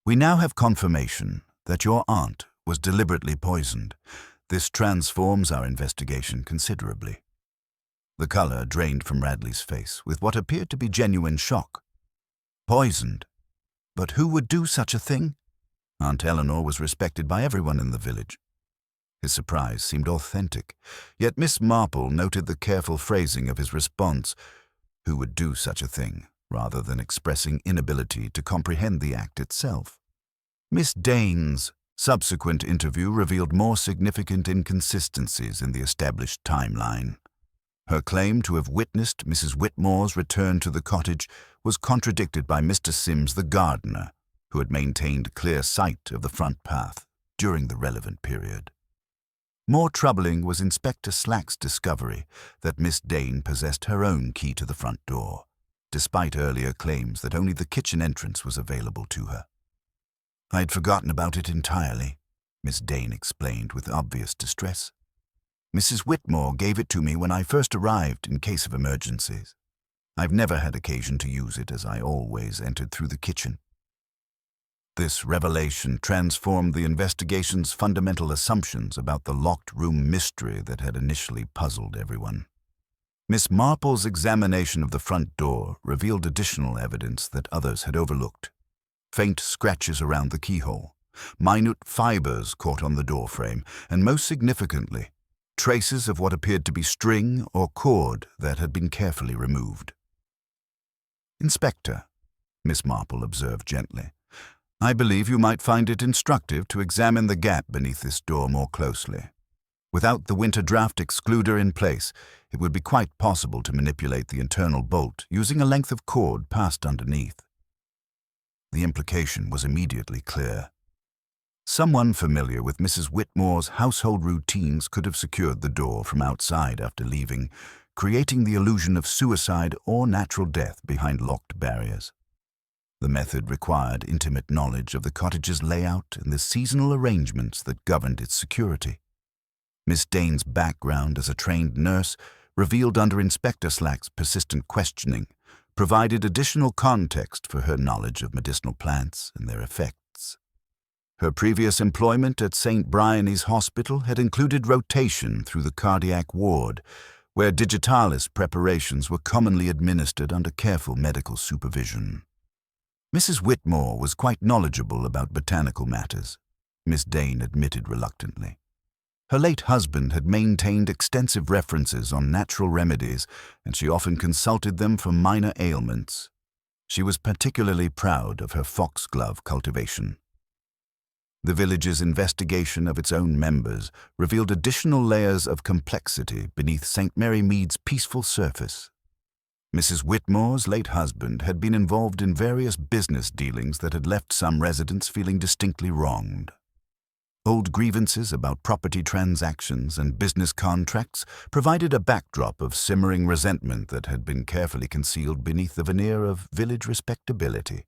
A: "we now have confirmation that your aunt was deliberately poisoned. This transforms our investigation considerably." The color drained from Radley's face with what appeared to be genuine shock. Poisoned? But who would do such a thing? Aunt Eleanor was respected by everyone in the village. His surprise seemed authentic, yet Miss Marple noted the careful phrasing of his response, "Who would do such a thing?" rather than expressing inability to comprehend the act itself. Miss Dane's subsequent interview revealed more significant inconsistencies in the established timeline. Her claim to have witnessed Mrs. Whitmore's return to the cottage was contradicted by Mr. Sims the gardener, who had maintained clear sight of the front path during the relevant period. More troubling was Inspector Slack's discovery that Miss Dane possessed her own key to the front door, despite earlier claims that only the kitchen entrance was available to her. "I'd forgotten about it entirely," Miss Dane explained with obvious distress. "Mrs. Whitmore gave it to me when I first arrived in case of emergencies. I've never had occasion to use it, as I always entered through the kitchen." This revelation transformed the investigation's fundamental assumptions about the locked room mystery that had initially puzzled everyone. Miss Marple's examination of the front door revealed additional evidence that others had overlooked. Faint scratches around the keyhole, minute fibers caught on the doorframe, and most significantly, traces of what appeared to be string or cord that had been carefully removed. "Inspector," Miss Marple observed gently, "I believe you might find it instructive to examine the gap beneath this door more closely. Without the winter draft excluder in place, it would be quite possible to manipulate the internal bolt using a length of cord passed underneath." The implication was immediately clear. Someone familiar with Mrs. Whitmore's household routines could have secured the door from outside after leaving, creating the illusion of suicide or natural death behind locked barriers. The method required intimate knowledge of the cottage's layout and the seasonal arrangements that governed its security. Miss Dane's background as a trained nurse, revealed under Inspector Slack's persistent questioning, provided additional context for her knowledge of medicinal plants and their effects. Her previous employment at St. Bryony's Hospital had included rotation through the cardiac ward, where digitalis preparations were commonly administered under careful medical supervision. Mrs. Whitmore was quite knowledgeable about botanical matters, Miss Dane admitted reluctantly. Her late husband had maintained extensive references on natural remedies, and she often consulted them for minor ailments. She was particularly proud of her foxglove cultivation. The village's investigation of its own members revealed additional layers of complexity beneath St. Mary Mead's peaceful surface. Mrs. Whitmore's late husband had been involved in various business dealings that had left some residents feeling distinctly wronged. Old grievances about property transactions and business contracts provided a backdrop of simmering resentment that had been carefully concealed beneath the veneer of village respectability.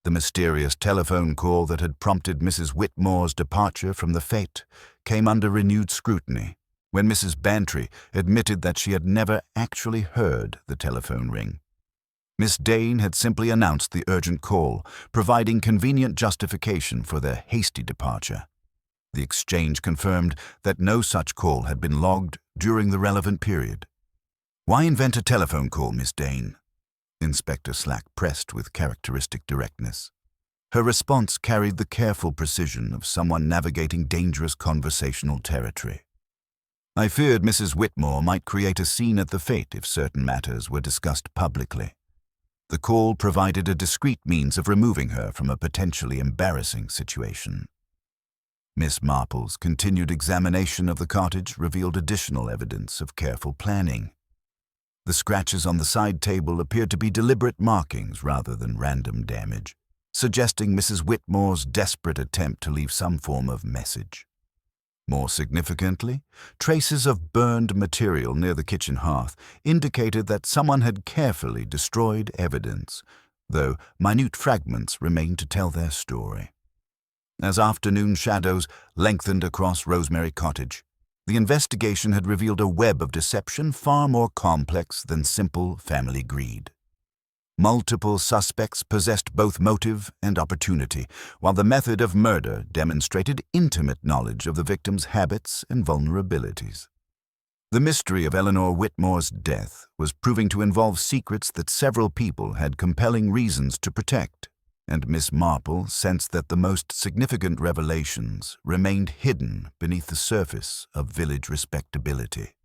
A: The mysterious telephone call that had prompted Mrs. Whitmore's departure from the fete came under renewed scrutiny when Mrs. Bantry admitted that she had never actually heard the telephone ring. Miss Dane had simply announced the urgent call, providing convenient justification for their hasty departure. The exchange confirmed that no such call had been logged during the relevant period. "Why invent a telephone call, Miss Dane?" Inspector Slack pressed with characteristic directness. Her response carried the careful precision of someone navigating dangerous conversational territory. "I feared Mrs. Whitmore might create a scene at the fete if certain matters were discussed publicly. The call provided a discreet means of removing her from a potentially embarrassing situation." Miss Marple's continued examination of the cottage revealed additional evidence of careful planning. The scratches on the side table appeared to be deliberate markings rather than random damage, suggesting Mrs. Whitmore's desperate attempt to leave some form of message. More significantly, traces of burned material near the kitchen hearth indicated that someone had carefully destroyed evidence, though minute fragments remained to tell their story. As afternoon shadows lengthened across Rosemary Cottage, the investigation had revealed a web of deception far more complex than simple family greed. Multiple suspects possessed both motive and opportunity, while the method of murder demonstrated intimate knowledge of the victim's habits and vulnerabilities. The mystery of Eleanor Whitmore's death was proving to involve secrets that several people had compelling reasons to protect, and Miss Marple sensed that the most significant revelations remained hidden beneath the surface of village respectability.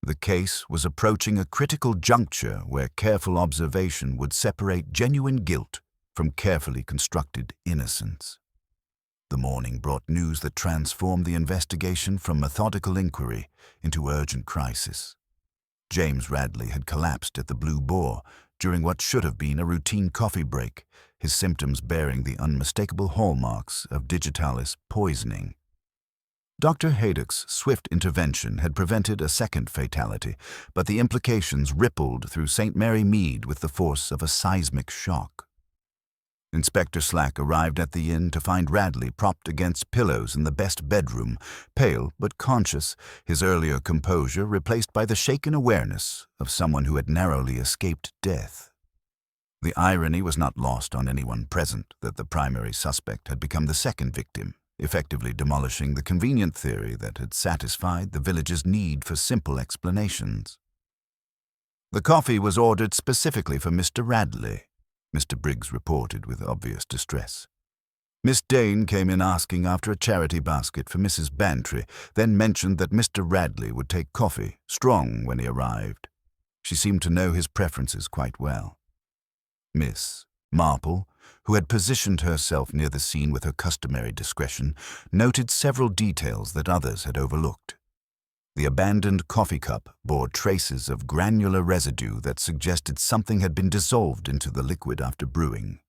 A: The case was approaching a critical juncture where careful observation would separate genuine guilt from carefully constructed innocence. The morning brought news that transformed the investigation from methodical inquiry into urgent crisis. James Radley had collapsed at the Blue Boar during what should have been a routine coffee break, his symptoms bearing the unmistakable hallmarks of digitalis poisoning. Dr. Haydock's swift intervention had prevented a second fatality, but the implications rippled through St. Mary Mead with the force of a seismic shock. Inspector Slack arrived at the inn to find Radley propped against pillows in the best bedroom, pale but conscious, his earlier composure replaced by the shaken awareness of someone who had narrowly escaped death. The irony was not lost on anyone present that the primary suspect had become the second victim, effectively demolishing the convenient theory that had satisfied the village's need for simple explanations. The coffee was ordered specifically for Mr. Radley, Mr. Briggs reported with obvious distress. Miss Dane came in asking after a charity basket for Mrs. Bantry, then mentioned that Mr. Radley would take coffee, strong, when he arrived. She seemed to know his preferences quite well. Miss Marple, who had positioned herself near the scene with her customary discretion, noted several details that others had overlooked. The abandoned coffee cup bore traces of granular residue that suggested something had been dissolved into the liquid after brewing.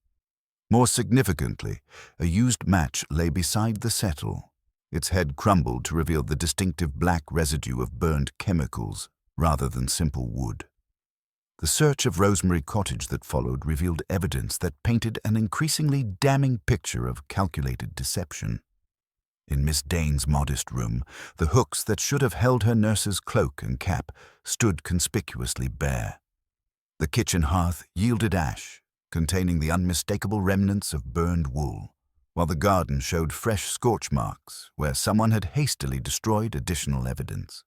A: More significantly, a used match lay beside the settle, its head crumbled to reveal the distinctive black residue of burned chemicals rather than simple wood. The search of Rosemary Cottage that followed revealed evidence that painted an increasingly damning picture of calculated deception. In Miss Dane's modest room, the hooks that should have held her nurse's cloak and cap stood conspicuously bare. The kitchen hearth yielded ash, containing the unmistakable remnants of burned wool, while the garden showed fresh scorch marks where someone had hastily destroyed additional evidence.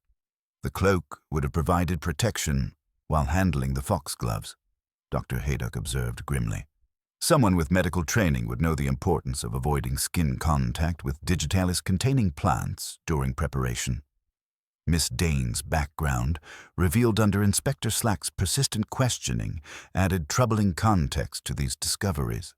A: The cloak would have provided protection while handling the foxgloves, Dr. Haydock observed grimly. Someone with medical training would know the importance of avoiding skin contact with digitalis-containing plants during preparation. Miss Dane's background, revealed under Inspector Slack's persistent questioning, added troubling context to these discoveries.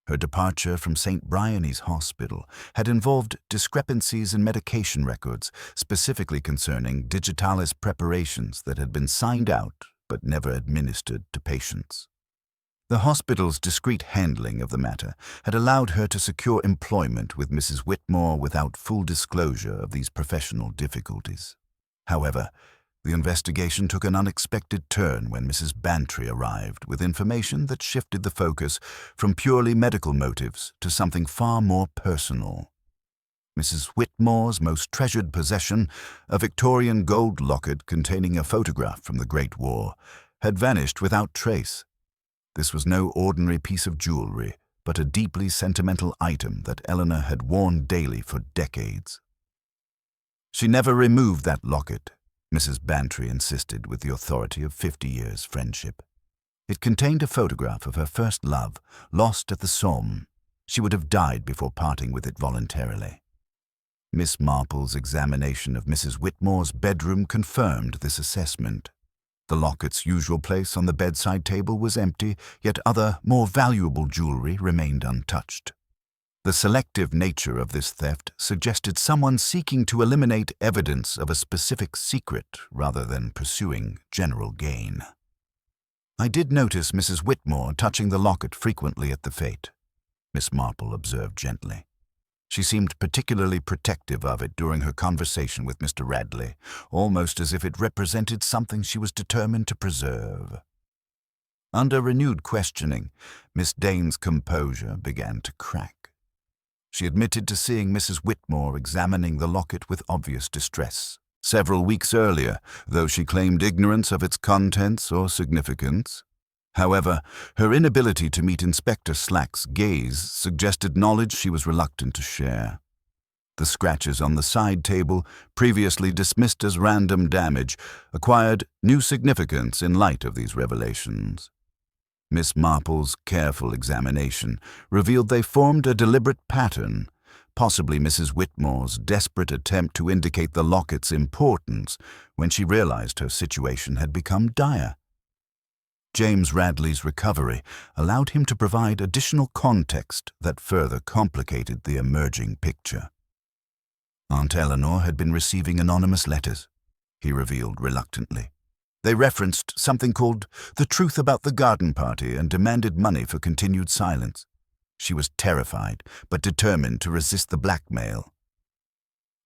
A: Her departure from St. Bryony's Hospital had involved discrepancies in medication records, specifically concerning digitalis preparations that had been signed out but never administered to patients. The hospital's discreet handling of the matter had allowed her to secure employment with Mrs. Whitmore without full disclosure of these professional difficulties. However, the investigation took an unexpected turn when Mrs. Bantry arrived with information that shifted the focus from purely medical motives to something far more personal. Mrs. Whitmore's most treasured possession, a Victorian gold locket containing a photograph from the Great War, had vanished without trace. This was no ordinary piece of jewelry, but a deeply sentimental item that Eleanor had worn daily for decades. She never removed that locket, Mrs. Bantry insisted with the authority of 50 years' friendship. It contained a photograph of her first love, lost at the Somme. She would have died before parting with it voluntarily. Miss Marple's examination of Mrs. Whitmore's bedroom confirmed this assessment. The locket's usual place on the bedside table was empty, yet other, more valuable jewelry remained untouched. The selective nature of this theft suggested someone seeking to eliminate evidence of a specific secret rather than pursuing general gain. "I did notice Mrs. Whitmore touching the locket frequently at the fete," Miss Marple observed gently. "She seemed particularly protective of it during her conversation with Mr. Radley, almost as if it represented something she was determined to preserve." Under renewed questioning, Miss Dane's composure began to crack. She admitted to seeing Mrs. Whitmore examining the locket with obvious distress several weeks earlier, though she claimed ignorance of its contents or significance. However, her inability to meet Inspector Slack's gaze suggested knowledge she was reluctant to share. The scratches on the side table, previously dismissed as random damage, acquired new significance in light of these revelations. Miss Marple's careful examination revealed they formed a deliberate pattern, possibly Mrs. Whitmore's desperate attempt to indicate the locket's importance when she realized her situation had become dire. James Radley's recovery allowed him to provide additional context that further complicated the emerging picture. Aunt Eleanor had been receiving anonymous letters, he revealed reluctantly. They referenced something called "the truth about the garden party" and demanded money for continued silence. She was terrified, but determined to resist the blackmail.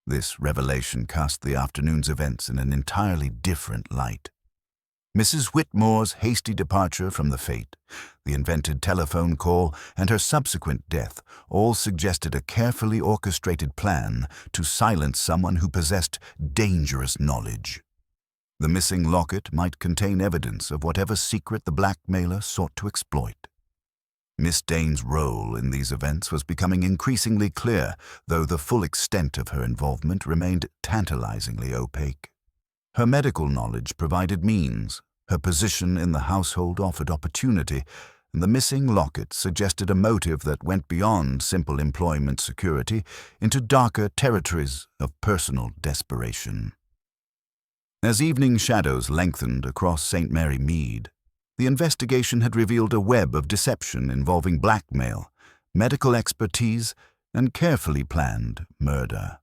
A: This revelation cast the afternoon's events in an entirely different light. Mrs. Whitmore's hasty departure from the fete, the invented telephone call, and her subsequent death all suggested a carefully orchestrated plan to silence someone who possessed dangerous knowledge. The missing locket might contain evidence of whatever secret the blackmailer sought to exploit. Miss Dane's role in these events was becoming increasingly clear, though the full extent of her involvement remained tantalizingly opaque. Her medical knowledge provided means, her position in the household offered opportunity, and the missing locket suggested a motive that went beyond simple employment security into darker territories of personal desperation. As evening shadows lengthened across St. Mary Mead, the investigation had revealed a web of deception involving blackmail, medical expertise, and carefully planned murder.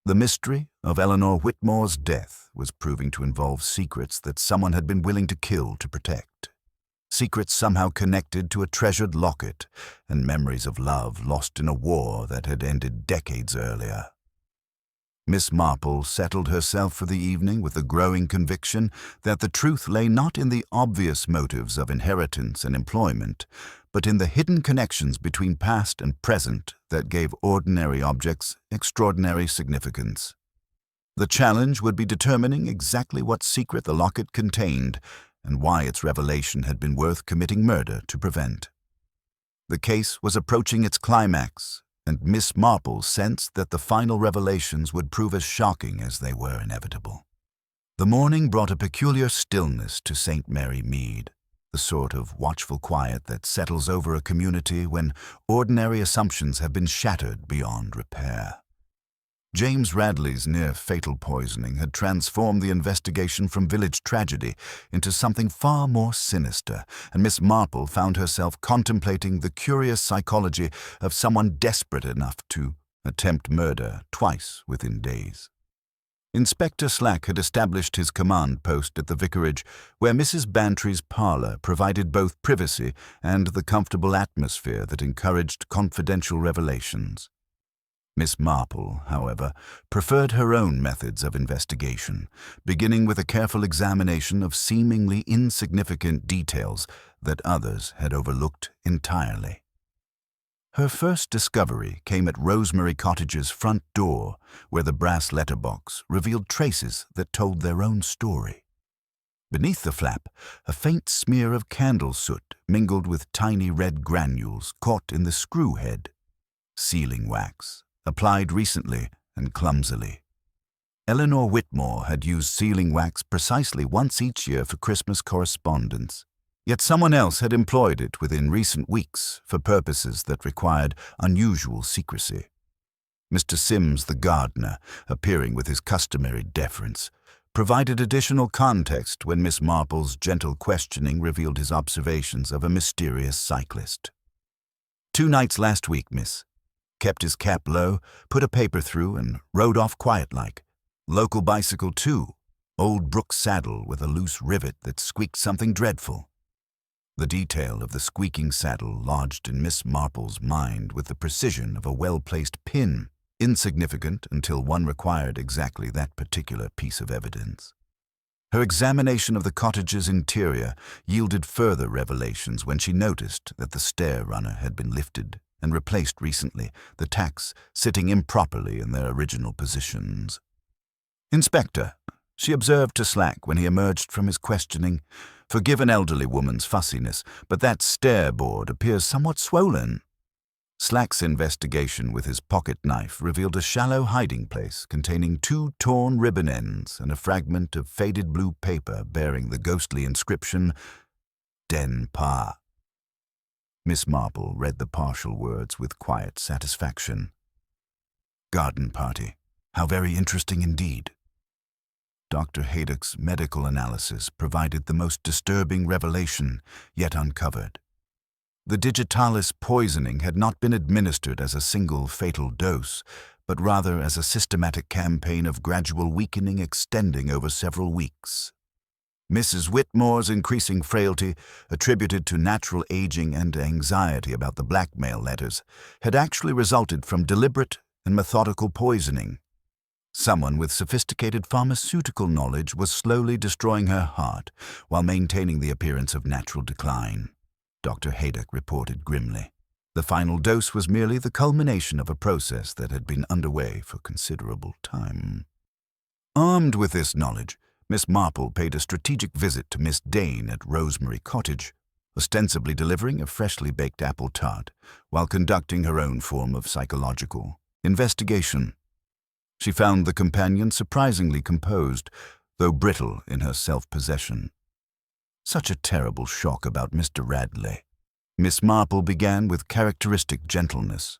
A: The mystery of Eleanor Whitmore's death was proving to involve secrets that someone had been willing to kill to protect. Secrets somehow connected to a treasured locket and memories of love lost in a war that had ended decades earlier. Miss Marple settled herself for the evening with the growing conviction that the truth lay not in the obvious motives of inheritance and employment, but in the hidden connections between past and present that gave ordinary objects extraordinary significance. The challenge would be determining exactly what secret the locket contained and why its revelation had been worth committing murder to prevent. The case was approaching its climax, and Miss Marple sensed that the final revelations would prove as shocking as they were inevitable. The morning brought a peculiar stillness to St. Mary Mead, the sort of watchful quiet that settles over a community when ordinary assumptions have been shattered beyond repair. James Radley's near-fatal poisoning had transformed the investigation from village tragedy into something far more sinister, and Miss Marple found herself contemplating the curious psychology of someone desperate enough to attempt murder twice within days. Inspector Slack had established his command post at the vicarage, where Mrs. Bantry's parlour provided both privacy and the comfortable atmosphere that encouraged confidential revelations. Miss Marple, however, preferred her own methods of investigation, beginning with a careful examination of seemingly insignificant details that others had overlooked entirely. Her first discovery came at Rosemary Cottage's front door, where the brass letterbox revealed traces that told their own story. Beneath the flap, a faint smear of candle soot mingled with tiny red granules caught in the screw head. Sealing wax, applied recently and clumsily. Eleanor Whitmore had used sealing wax precisely once each year for Christmas correspondence, yet someone else had employed it within recent weeks for purposes that required unusual secrecy. Mr. Sims, the gardener, appearing with his customary deference, provided additional context when Miss Marple's gentle questioning revealed his observations of a mysterious cyclist. "2 nights last week, miss. kept his cap low, put a paper through, and rode off quiet-like. Local bicycle, too. Old Brooks saddle with a loose rivet that squeaked something dreadful. The detail of the squeaking saddle lodged in Miss Marple's mind with the precision of a well-placed pin, insignificant until one required exactly that particular piece of evidence. Her examination of the cottage's interior yielded further revelations when she noticed that the stair-runner had been lifted and replaced recently, the tacks sitting improperly in their original positions. "Inspector," she observed to Slack when he emerged from his questioning, "forgive an elderly woman's fussiness, but that stair-board appears somewhat swollen." Slack's investigation with his pocket knife revealed a shallow hiding place containing 2 torn ribbon ends and a fragment of faded blue paper bearing the ghostly inscription, "Den Pa." Miss Marple read the partial words with quiet satisfaction. "Garden party. How very interesting indeed." Dr. Haydock's medical analysis provided the most disturbing revelation yet uncovered. The digitalis poisoning had not been administered as a single fatal dose, but rather as a systematic campaign of gradual weakening extending over several weeks. Mrs. Whitmore's increasing frailty, attributed to natural aging and anxiety about the blackmail letters, had actually resulted from deliberate and methodical poisoning. Someone with sophisticated pharmaceutical knowledge was slowly destroying her heart while maintaining the appearance of natural decline, Dr. Haydock reported grimly. The final dose was merely the culmination of a process that had been underway for considerable time. Armed with this knowledge, Miss Marple paid a strategic visit to Miss Dane at Rosemary Cottage, ostensibly delivering a freshly baked apple tart, while conducting her own form of psychological investigation. She found the companion surprisingly composed, though brittle in her self-possession. Such a terrible shock about Mr. Radley. Miss Marple began with characteristic gentleness.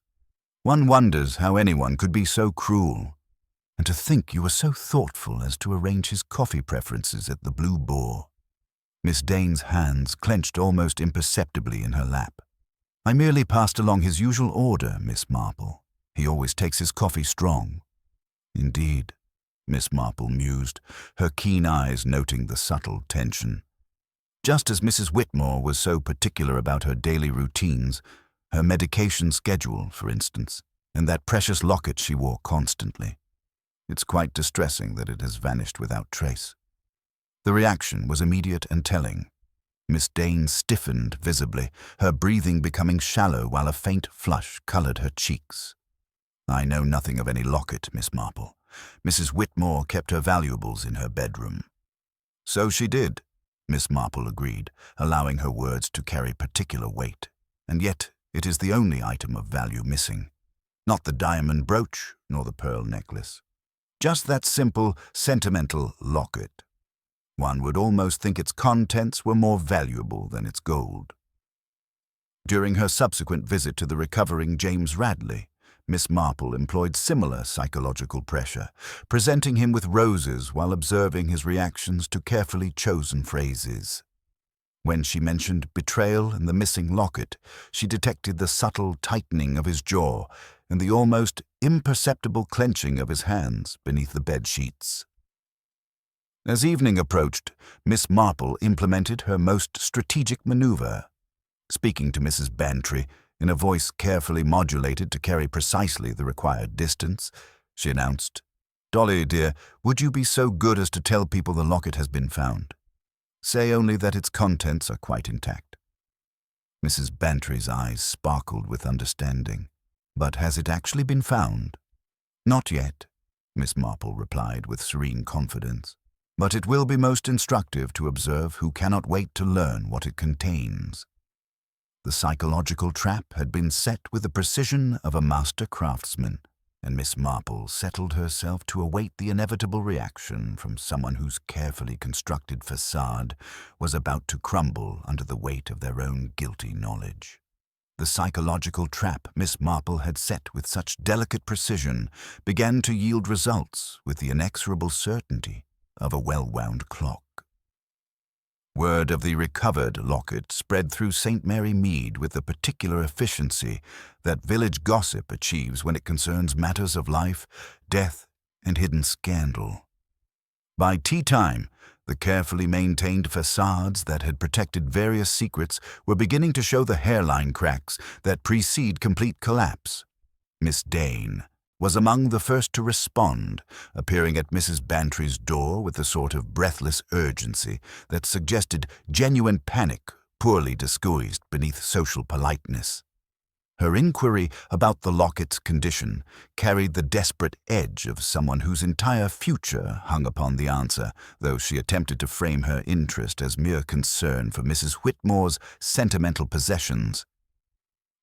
A: "One wonders how anyone could be so cruel. And to think you were so thoughtful as to arrange his coffee preferences at the Blue Boar." Miss Dane's hands clenched almost imperceptibly in her lap. "I merely passed along his usual order, Miss Marple. He always takes his coffee strong." "Indeed," Miss Marple mused, her keen eyes noting the subtle tension. Just as Mrs. Whitmore was so particular about her daily routines, her medication schedule, for instance, and that precious locket she wore constantly. It's quite distressing that it has vanished without trace. The reaction was immediate and telling. Miss Dane stiffened visibly, her breathing becoming shallow while a faint flush colored her cheeks. "I know nothing of any locket, Miss Marple. Mrs. Whitmore kept her valuables in her bedroom." "So she did," Miss Marple agreed, allowing her words to carry particular weight. "And yet it is the only item of value missing. Not the diamond brooch nor the pearl necklace. Just that simple, sentimental locket. One would almost think its contents were more valuable than its gold." During her subsequent visit to the recovering James Radley, Miss Marple employed similar psychological pressure, presenting him with roses while observing his reactions to carefully chosen phrases. When she mentioned betrayal and the missing locket, she detected the subtle tightening of his jaw and the almost imperceptible clenching of his hands beneath the bed sheets. As evening approached, Miss Marple implemented her most strategic maneuver. Speaking to Mrs. Bantry, in a voice carefully modulated to carry precisely the required distance, she announced, "Dolly, dear, would you be so good as to tell people the locket has been found? Say only that its contents are quite intact." Mrs. Bantry's eyes sparkled with understanding. "But has it actually been found?" "Not yet," Miss Marple replied with serene confidence. "But it will be most instructive to observe who cannot wait to learn what it contains." The psychological trap had been set with the precision of a master craftsman, and Miss Marple settled herself to await the inevitable reaction from someone whose carefully constructed facade was about to crumble under the weight of their own guilty knowledge. The psychological trap Miss Marple had set with such delicate precision began to yield results with the inexorable certainty of a well-wound clock. Word of the recovered locket spread through St. Mary Mead with the particular efficiency that village gossip achieves when it concerns matters of life, death, and hidden scandal. By tea time, the carefully maintained facades that had protected various secrets were beginning to show the hairline cracks that precede complete collapse. Miss Dane was among the first to respond, appearing at Mrs. Bantry's door with a sort of breathless urgency that suggested genuine panic, poorly disguised beneath social politeness. Her inquiry about the locket's condition carried the desperate edge of someone whose entire future hung upon the answer, though she attempted to frame her interest as mere concern for Mrs. Whitmore's sentimental possessions.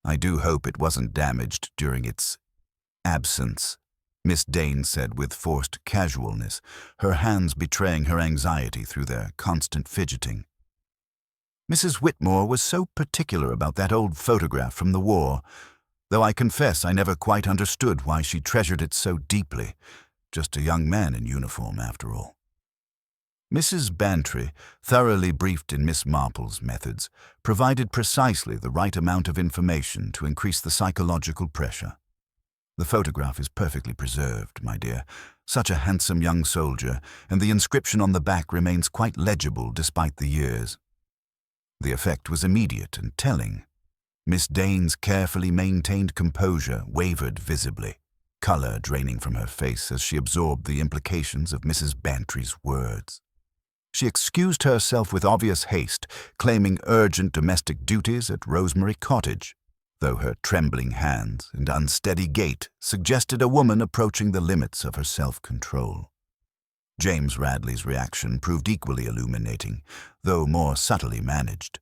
A: "I do hope it wasn't damaged during its absence," Miss Dane said with forced casualness, her hands betraying her anxiety through their constant fidgeting. Mrs. Whitmore was so particular about that old photograph from the war, though I confess I never quite understood why she treasured it so deeply. Just a young man in uniform, after all. Mrs. Bantry, thoroughly briefed in Miss Marple's methods, provided precisely the right amount of information to increase the psychological pressure. "The photograph is perfectly preserved, my dear. Such a handsome young soldier, and the inscription on the back remains quite legible despite the years." The effect was immediate and telling. Miss Dane's carefully maintained composure wavered visibly, color draining from her face as she absorbed the implications of Mrs. Bantry's words. She excused herself with obvious haste, claiming urgent domestic duties at Rosemary Cottage, though her trembling hands and unsteady gait suggested a woman approaching the limits of her self-control. James Radley's reaction proved equally illuminating, though more subtly managed.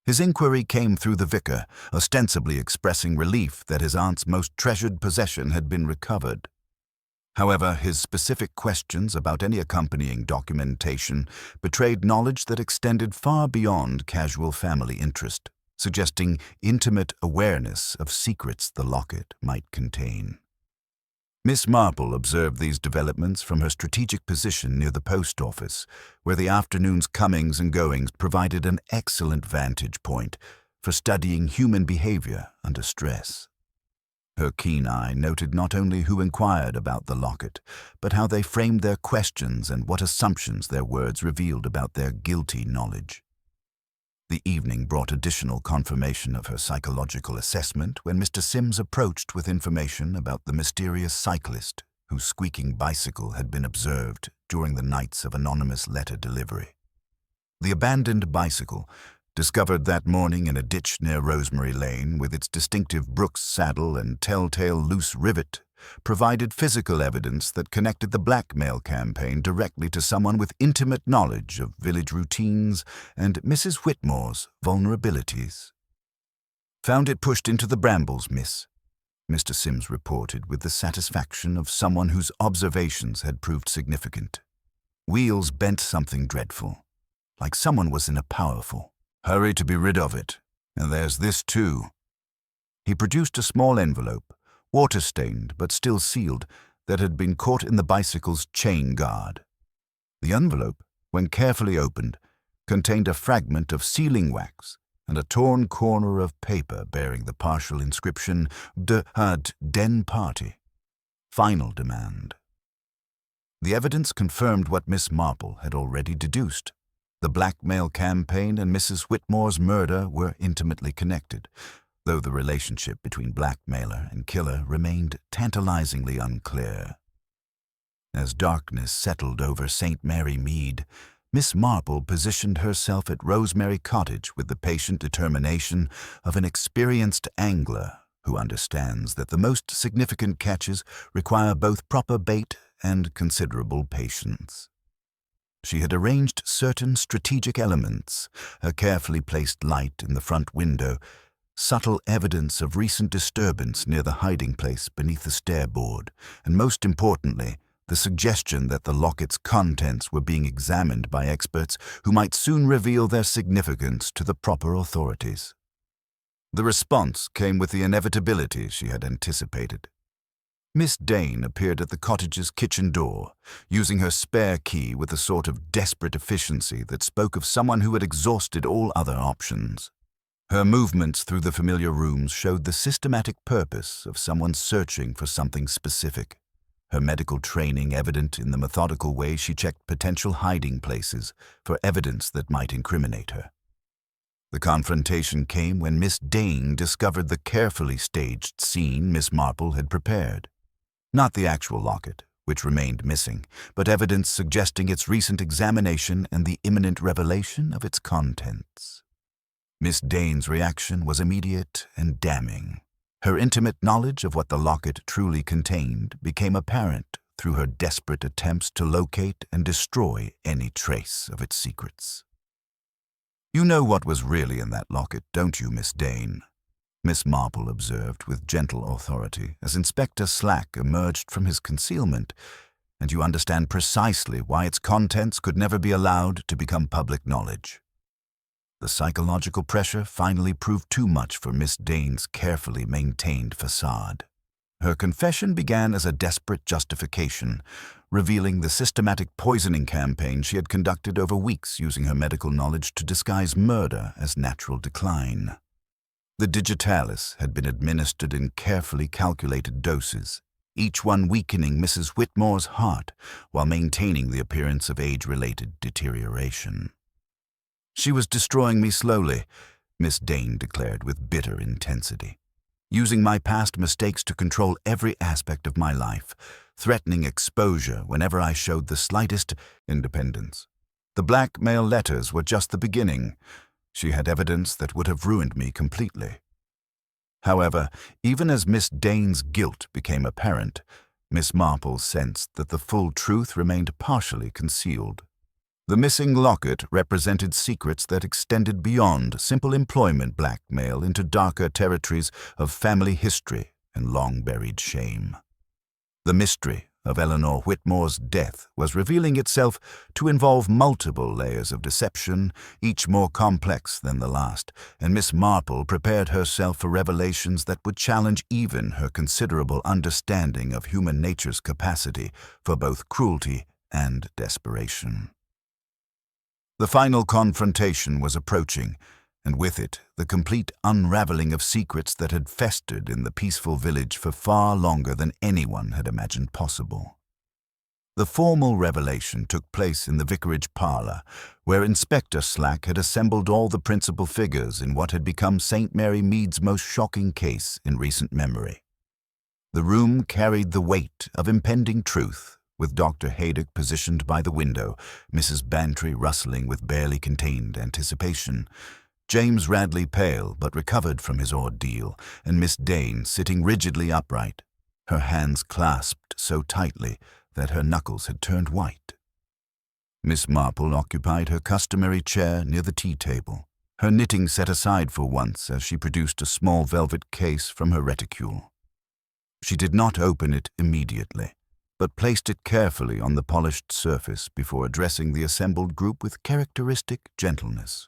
A: His inquiry came through the vicar, ostensibly expressing relief that his aunt's most treasured possession had been recovered. However, his specific questions about any accompanying documentation betrayed knowledge that extended far beyond casual family interest, suggesting intimate awareness of secrets the locket might contain. Miss Marple observed these developments from her strategic position near the post office, where the afternoon's comings and goings provided an excellent vantage point for studying human behavior under stress. Her keen eye noted not only who inquired about the locket, but how they framed their questions and what assumptions their words revealed about their guilty knowledge. The evening brought additional confirmation of her psychological assessment when Mr. Sims approached with information about the mysterious cyclist whose squeaking bicycle had been observed during the nights of anonymous letter delivery. The abandoned bicycle, discovered that morning in a ditch near Rosemary Lane with its distinctive Brooks saddle and telltale loose rivet, provided physical evidence that connected the blackmail campaign directly to someone with intimate knowledge of village routines and Mrs. Whitmore's vulnerabilities. "Found it pushed into the brambles, miss," Mr. Sims reported with the satisfaction of someone whose observations had proved significant. "Wheels bent something dreadful, like someone was in a powerful hurry to be rid of it. And there's this too." He produced a small envelope, water-stained but still sealed, that had been caught in the bicycle's chain guard. The envelope, when carefully opened, contained a fragment of sealing wax and a torn corner of paper bearing the partial inscription "De had den party. Final demand." The evidence confirmed what Miss Marple had already deduced. The blackmail campaign and Mrs. Whitmore's murder were intimately connected, though the relationship between blackmailer and killer remained tantalizingly unclear. As darkness settled over St. Mary Mead, Miss Marple positioned herself at Rosemary Cottage with the patient determination of an experienced angler who understands that the most significant catches require both proper bait and considerable patience. She had arranged certain strategic elements, a carefully placed light in the front window, subtle evidence of recent disturbance near the hiding place beneath the stairboard, and most importantly, the suggestion that the locket's contents were being examined by experts who might soon reveal their significance to the proper authorities. The response came with the inevitability she had anticipated. Miss Dane appeared at the cottage's kitchen door, using her spare key with a sort of desperate efficiency that spoke of someone who had exhausted all other options. Her movements through the familiar rooms showed the systematic purpose of someone searching for something specific, her medical training evident in the methodical way she checked potential hiding places for evidence that might incriminate her. The confrontation came when Miss Dane discovered the carefully staged scene Miss Marple had prepared. Not the actual locket, which remained missing, but evidence suggesting its recent examination and the imminent revelation of its contents. Miss Dane's reaction was immediate and damning. Her intimate knowledge of what the locket truly contained became apparent through her desperate attempts to locate and destroy any trace of its secrets. "You know what was really in that locket, don't you, Miss Dane?" Miss Marple observed with gentle authority as Inspector Slack emerged from his concealment, "and you understand precisely why its contents could never be allowed to become public knowledge." The psychological pressure finally proved too much for Miss Dane's carefully maintained facade. Her confession began as a desperate justification, revealing the systematic poisoning campaign she had conducted over weeks using her medical knowledge to disguise murder as natural decline. The digitalis had been administered in carefully calculated doses, each one weakening Mrs. Whitmore's heart while maintaining the appearance of age-related deterioration. "She was destroying me slowly," Miss Dane declared with bitter intensity, "using my past mistakes to control every aspect of my life, threatening exposure whenever I showed the slightest independence. The blackmail letters were just the beginning. She had evidence that would have ruined me completely." However, even as Miss Dane's guilt became apparent, Miss Marple sensed that the full truth remained partially concealed. The missing locket represented secrets that extended beyond simple employment blackmail into darker territories of family history and long-buried shame. The mystery of Eleanor Whitmore's death was revealing itself to involve multiple layers of deception, each more complex than the last, and Miss Marple prepared herself for revelations that would challenge even her considerable understanding of human nature's capacity for both cruelty and desperation. The final confrontation was approaching, and with it, the complete unraveling of secrets that had festered in the peaceful village for far longer than anyone had imagined possible. The formal revelation took place in the vicarage parlor, where Inspector Slack had assembled all the principal figures in what had become St. Mary Mead's most shocking case in recent memory. The room carried the weight of impending truth, with Dr. Haydock positioned by the window, Mrs. Bantry rustling with barely contained anticipation, James Radley pale but recovered from his ordeal, and Miss Dane sitting rigidly upright, her hands clasped so tightly that her knuckles had turned white. Miss Marple occupied her customary chair near the tea-table, her knitting set aside for once as she produced a small velvet case from her reticule. She did not open it immediately, but placed it carefully on the polished surface before addressing the assembled group with characteristic gentleness.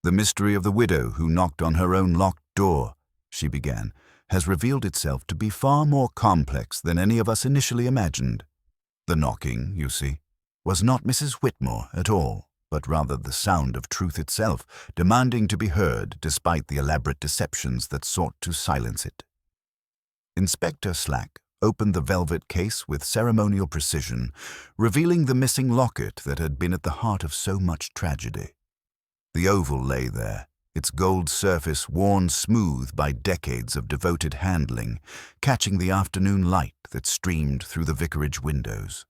A: "The mystery of the widow who knocked on her own locked door," she began, "has revealed itself to be far more complex than any of us initially imagined. The knocking, you see, was not Mrs. Whitmore at all, but rather the sound of truth itself, demanding to be heard despite the elaborate deceptions that sought to silence it." Inspector Slack opened the velvet case with ceremonial precision, revealing the missing locket that had been at the heart of so much tragedy. The oval lay there, its gold surface worn smooth by decades of devoted handling, catching the afternoon light that streamed through the vicarage windows.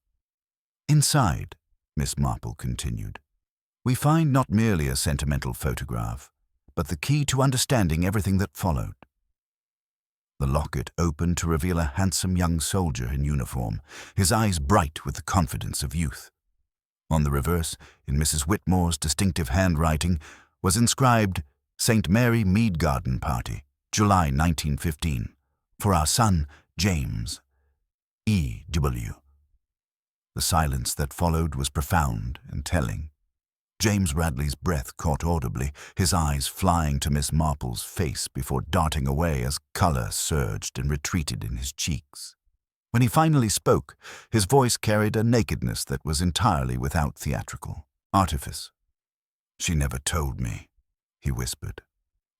A: "Inside," Miss Marple continued, "we find not merely a sentimental photograph, but the key to understanding everything that followed." The locket opened to reveal a handsome young soldier in uniform, his eyes bright with the confidence of youth. On the reverse, in Mrs. Whitmore's distinctive handwriting, was inscribed, "St. Mary Mead Garden Party, July 1915, for our son, James. E.W." The silence that followed was profound and telling. James Radley's breath caught audibly, his eyes flying to Miss Marple's face before darting away as color surged and retreated in his cheeks. When he finally spoke, his voice carried a nakedness that was entirely without theatrical artifice. "She never told me," he whispered.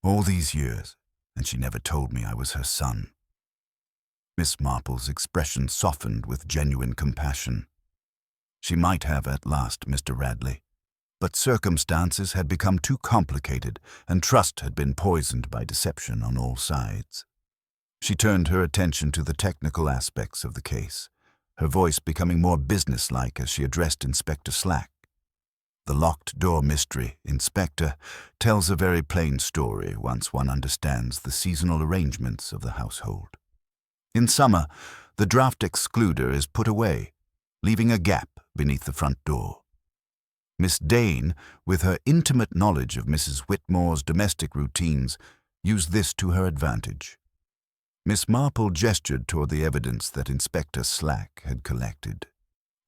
A: "All these years, and she never told me I was her son." Miss Marple's expression softened with genuine compassion. "She might have at last, Mr. Radley, but circumstances had become too complicated and trust had been poisoned by deception on all sides." She turned her attention to the technical aspects of the case, her voice becoming more businesslike as she addressed Inspector Slack. "The locked door mystery, Inspector, tells a very plain story once one understands the seasonal arrangements of the household. In summer, the draft excluder is put away, leaving a gap beneath the front door. Miss Dane, with her intimate knowledge of Mrs. Whitmore's domestic routines, used this to her advantage." Miss Marple gestured toward the evidence that Inspector Slack had collected.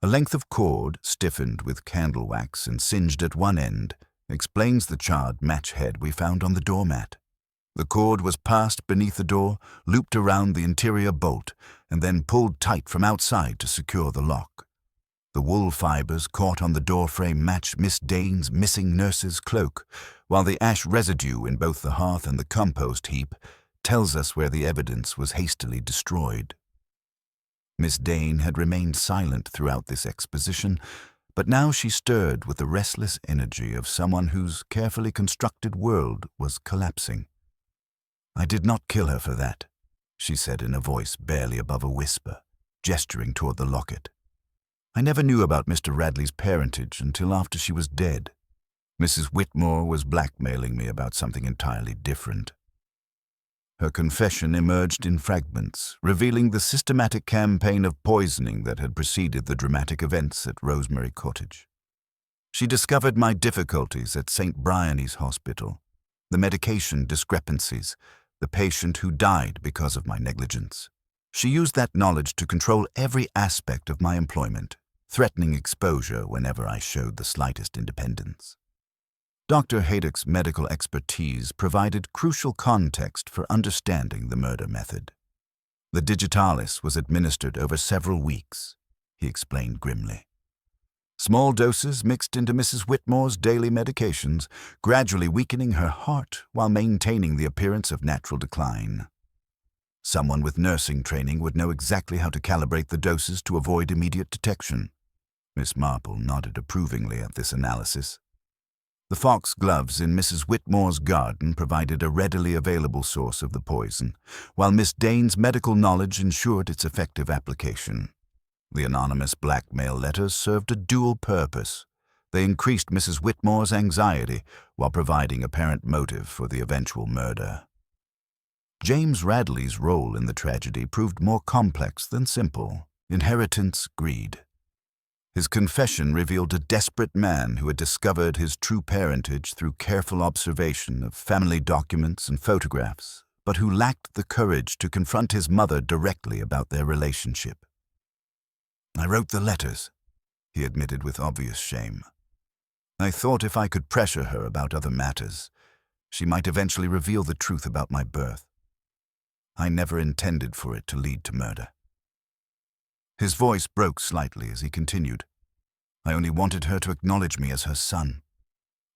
A: A length of cord, stiffened with candle wax and singed at one end, explains the charred match head we found on the doormat. The cord was passed beneath the door, looped around the interior bolt, and then pulled tight from outside to secure the lock. The wool fibers caught on the doorframe match Miss Dane's missing nurse's cloak, while the ash residue in both the hearth and the compost heap tells us where the evidence was hastily destroyed. Miss Dane had remained silent throughout this exposition, but now she stirred with the restless energy of someone whose carefully constructed world was collapsing. "I did not kill her for that," she said in a voice barely above a whisper, gesturing toward the locket. "I never knew about Mr. Radley's parentage until after she was dead. Mrs. Whitmore was blackmailing me about something entirely different." Her confession emerged in fragments, revealing the systematic campaign of poisoning that had preceded the dramatic events at Rosemary Cottage. She discovered my difficulties at St. Bryony's Hospital, the medication discrepancies, the patient who died because of my negligence. She used that knowledge to control every aspect of my employment, threatening exposure whenever I showed the slightest independence. Dr. Haydock's medical expertise provided crucial context for understanding the murder method. "The digitalis was administered over several weeks," he explained grimly. "Small doses mixed into Mrs. Whitmore's daily medications, gradually weakening her heart while maintaining the appearance of natural decline. Someone with nursing training would know exactly how to calibrate the doses to avoid immediate detection." Miss Marple nodded approvingly at this analysis. The foxgloves in Mrs. Whitmore's garden provided a readily available source of the poison, while Miss Dane's medical knowledge ensured its effective application. The anonymous blackmail letters served a dual purpose. They increased Mrs. Whitmore's anxiety while providing apparent motive for the eventual murder. James Radley's role in the tragedy proved more complex than simple: inheritance, greed. His confession revealed a desperate man who had discovered his true parentage through careful observation of family documents and photographs, but who lacked the courage to confront his mother directly about their relationship. "I wrote the letters," he admitted with obvious shame. "I thought if I could pressure her about other matters, she might eventually reveal the truth about my birth. I never intended for it to lead to murder." His voice broke slightly as he continued. "I only wanted her to acknowledge me as her son.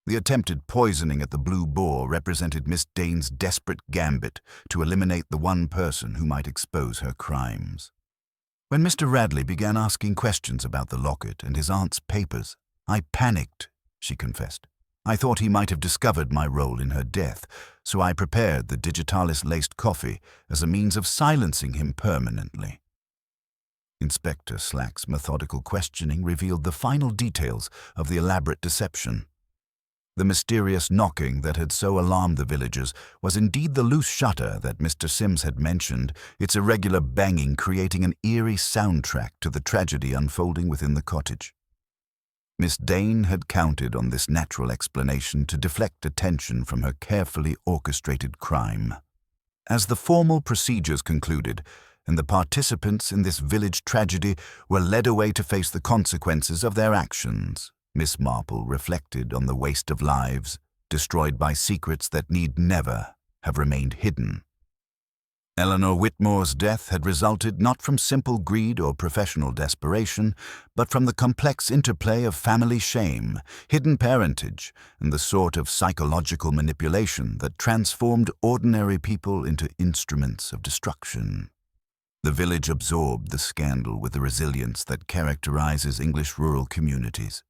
A: The attempted poisoning at the Blue Boar represented Miss Dane's desperate gambit to eliminate the one person who might expose her crimes. When Mr. Radley began asking questions about the locket and his aunt's papers, I panicked," she confessed. "I thought he might have discovered my role in her death, so I prepared the digitalis-laced coffee as a means of silencing him permanently." Inspector Slack's methodical questioning revealed the final details of the elaborate deception. The mysterious knocking that had so alarmed the villagers was indeed the loose shutter that Mr. Sims had mentioned, its irregular banging creating an eerie soundtrack to the tragedy unfolding within the cottage. Miss Dane had counted on this natural explanation to deflect attention from her carefully orchestrated crime. As the formal procedures concluded, and the participants in this village tragedy were led away to face the consequences of their actions, Miss Marple reflected on the waste of lives, destroyed by secrets that need never have remained hidden. Eleanor Whitmore's death had resulted not from simple greed or professional desperation, but from the complex interplay of family shame, hidden parentage, and the sort of psychological manipulation that transformed ordinary people into instruments of destruction. The village absorbed the scandal with the resilience that characterizes English rural communities,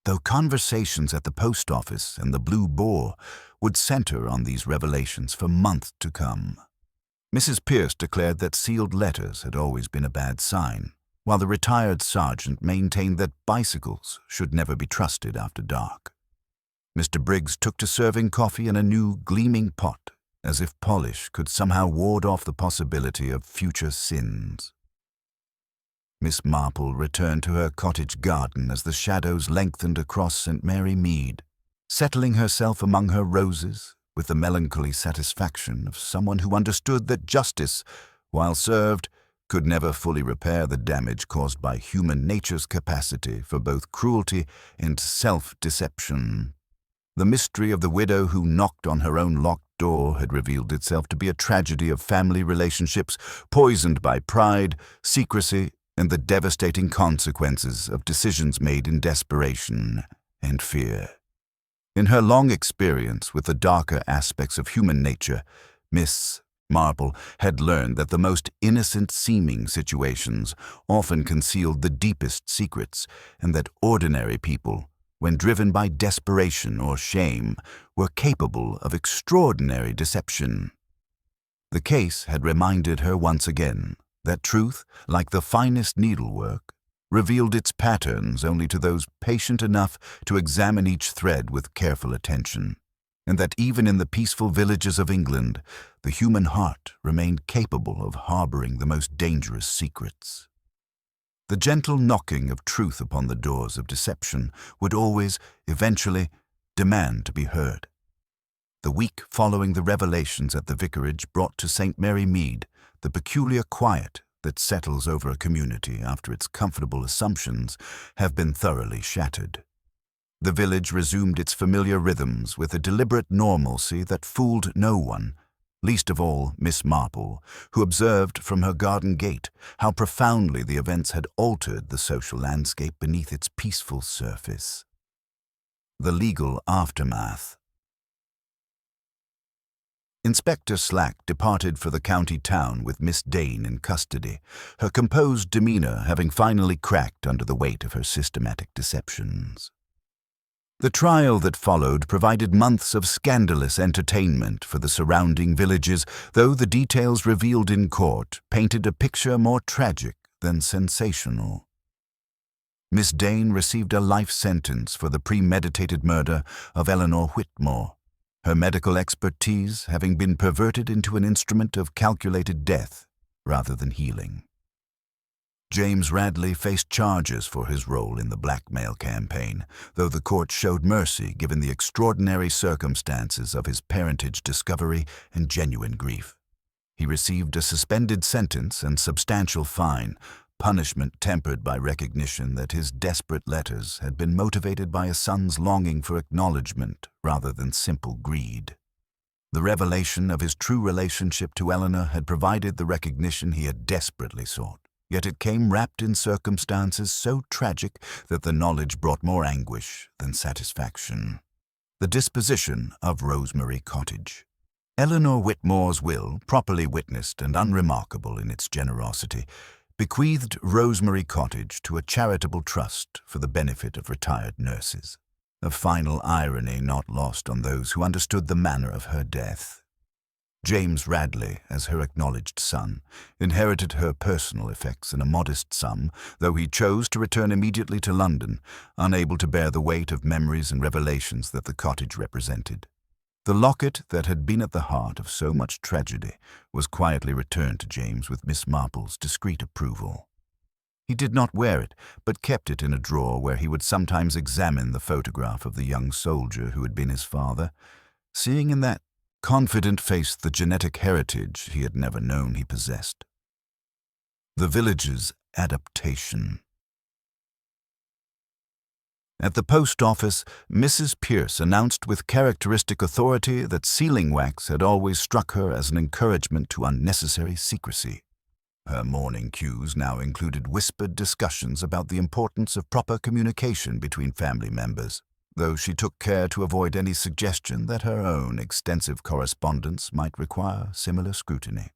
A: though conversations at the post office and the Blue Boar would center on these revelations for months to come. Mrs. Pierce declared that sealed letters had always been a bad sign, while the retired sergeant maintained that bicycles should never be trusted after dark. Mr. Briggs took to serving coffee in a new, gleaming pot, as if polish could somehow ward off the possibility of future sins. Miss Marple returned to her cottage garden as the shadows lengthened across St. Mary Mead, settling herself among her roses with the melancholy satisfaction of someone who understood that justice, while served, could never fully repair the damage caused by human nature's capacity for both cruelty and self-deception. The mystery of the widow who knocked on her own locked door had revealed itself to be a tragedy of family relationships poisoned by pride, secrecy, and the devastating consequences of decisions made in desperation and fear. In her long experience with the darker aspects of human nature, Miss Marple had learned that the most innocent-seeming situations often concealed the deepest secrets, and that ordinary people, when driven by desperation or shame, were capable of extraordinary deception. The case had reminded her once again that truth, like the finest needlework, revealed its patterns only to those patient enough to examine each thread with careful attention, and that even in the peaceful villages of England, the human heart remained capable of harboring the most dangerous secrets. The gentle knocking of truth upon the doors of deception would always, eventually, demand to be heard. The week following the revelations at the vicarage brought to St. Mary Mead the peculiar quiet that settles over a community after its comfortable assumptions have been thoroughly shattered. The village resumed its familiar rhythms with a deliberate normalcy that fooled no one, least of all Miss Marple, who observed from her garden gate how profoundly the events had altered the social landscape beneath its peaceful surface. The legal aftermath. Inspector Slack departed for the county town with Miss Dane in custody, her composed demeanor having finally cracked under the weight of her systematic deceptions. The trial that followed provided months of scandalous entertainment for the surrounding villages, though the details revealed in court painted a picture more tragic than sensational. Miss Dane received a life sentence for the premeditated murder of Eleanor Whitmore, her medical expertise having been perverted into an instrument of calculated death rather than healing. James Radley faced charges for his role in the blackmail campaign, though the court showed mercy given the extraordinary circumstances of his parentage discovery and genuine grief. He received a suspended sentence and substantial fine, punishment tempered by recognition that his desperate letters had been motivated by a son's longing for acknowledgement rather than simple greed. The revelation of his true relationship to Eleanor had provided the recognition he had desperately sought, yet it came wrapped in circumstances so tragic that the knowledge brought more anguish than satisfaction. The disposition of Rosemary Cottage. Eleanor Whitmore's will, properly witnessed and unremarkable in its generosity, bequeathed Rosemary Cottage to a charitable trust for the benefit of retired nurses, a final irony not lost on those who understood the manner of her death. James Radley, as her acknowledged son, inherited her personal effects in a modest sum, though he chose to return immediately to London, unable to bear the weight of memories and revelations that the cottage represented. The locket that had been at the heart of so much tragedy was quietly returned to James with Miss Marple's discreet approval. He did not wear it, but kept it in a drawer where he would sometimes examine the photograph of the young soldier who had been his father, seeing in that confident face the genetic heritage he had never known he possessed. The village's adaptation. At the post office, Mrs. Pierce announced with characteristic authority that sealing wax had always struck her as an encouragement to unnecessary secrecy. Her morning cues now included whispered discussions about the importance of proper communication between family members, though she took care to avoid any suggestion that her own extensive correspondence might require similar scrutiny.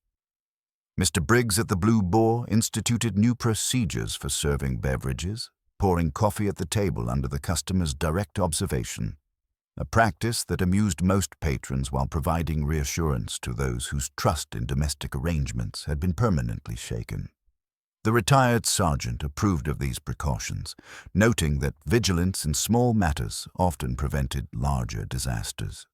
A: Mr. Briggs at the Blue Boar instituted new procedures for serving beverages, pouring coffee at the table under the customer's direct observation, a practice that amused most patrons while providing reassurance to those whose trust in domestic arrangements had been permanently shaken. The retired sergeant approved of these precautions, noting that vigilance in small matters often prevented larger disasters.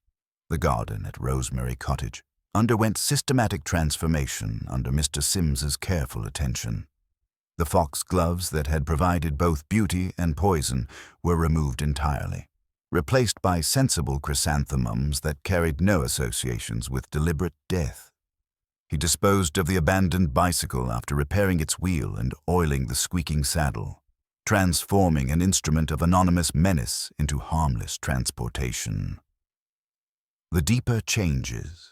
A: The garden at Rosemary Cottage underwent systematic transformation under Mr. Sims's careful attention. The foxgloves that had provided both beauty and poison were removed entirely, replaced by sensible chrysanthemums that carried no associations with deliberate death. He disposed of the abandoned bicycle after repairing its wheel and oiling the squeaking saddle, transforming an instrument of anonymous menace into harmless transportation. The deeper changes.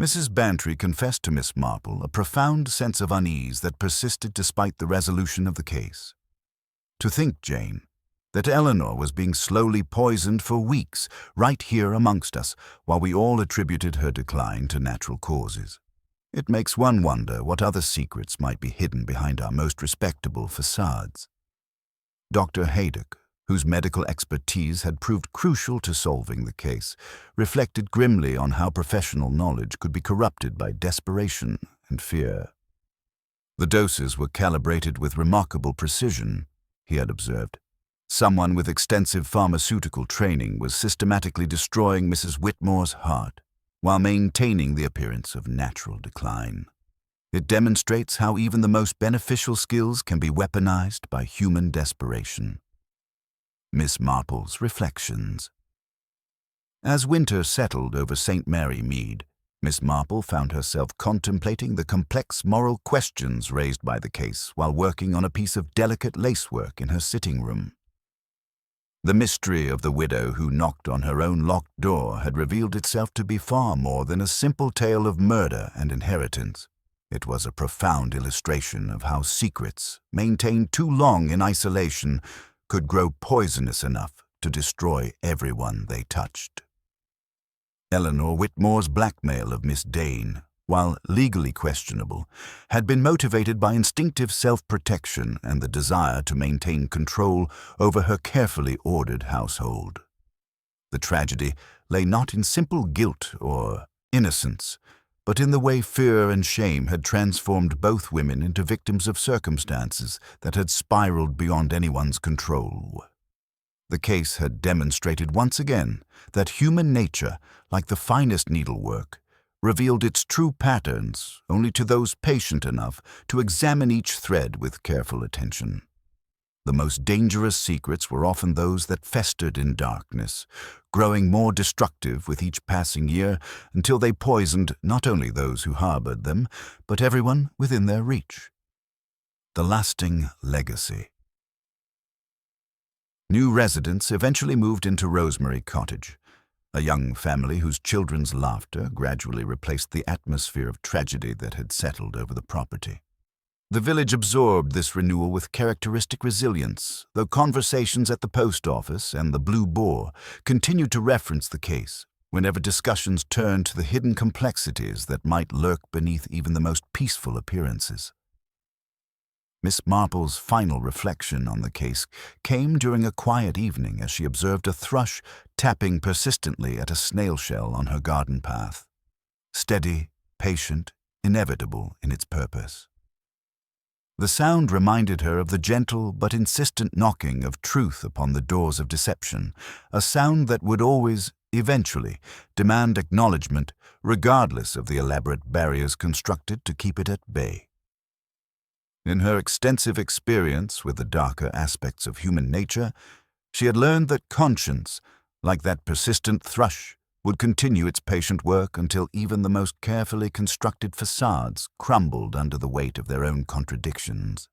A: Mrs. Bantry confessed to Miss Marple a profound sense of unease that persisted despite the resolution of the case. To think, Jane, that Eleanor was being slowly poisoned for weeks, right here amongst us, while we all attributed her decline to natural causes. It makes one wonder what other secrets might be hidden behind our most respectable facades. Dr. Haydock, whose medical expertise had proved crucial to solving the case, reflected grimly on how professional knowledge could be corrupted by desperation and fear. The doses were calibrated with remarkable precision, he had observed. Someone with extensive pharmaceutical training was systematically destroying Mrs. Whitmore's heart, while maintaining the appearance of natural decline. It demonstrates how even the most beneficial skills can be weaponized by human desperation. Miss Marple's reflections. As winter settled over St. Mary Mead, Miss Marple found herself contemplating the complex moral questions raised by the case while working on a piece of delicate lacework in her sitting room. The mystery of the widow who knocked on her own locked door had revealed itself to be far more than a simple tale of murder and inheritance. It was a profound illustration of how secrets, maintained too long in isolation, could grow poisonous enough to destroy everyone they touched. Eleanor Whitmore's blackmail of Miss Dane, while legally questionable, had been motivated by instinctive self-protection and the desire to maintain control over her carefully ordered household. The tragedy lay not in simple guilt or innocence, but in the way fear and shame had transformed both women into victims of circumstances that had spiraled beyond anyone's control. The case had demonstrated once again that human nature, like the finest needlework, revealed its true patterns only to those patient enough to examine each thread with careful attention. The most dangerous secrets were often those that festered in darkness, growing more destructive with each passing year until they poisoned not only those who harbored them, but everyone within their reach. The lasting legacy. New residents eventually moved into Rosemary Cottage, a young family whose children's laughter gradually replaced the atmosphere of tragedy that had settled over the property. The village absorbed this renewal with characteristic resilience, though conversations at the post office and the Blue Boar continued to reference the case whenever discussions turned to the hidden complexities that might lurk beneath even the most peaceful appearances. Miss Marple's final reflection on the case came during a quiet evening as she observed a thrush tapping persistently at a snail shell on her garden path, steady, patient, inevitable in its purpose. The sound reminded her of the gentle but insistent knocking of truth upon the doors of deception, a sound that would always, eventually, demand acknowledgement regardless of the elaborate barriers constructed to keep it at bay. In her extensive experience with the darker aspects of human nature, she had learned that conscience, like that persistent thrush, would continue its patient work until even the most carefully constructed facades crumbled under the weight of their own contradictions.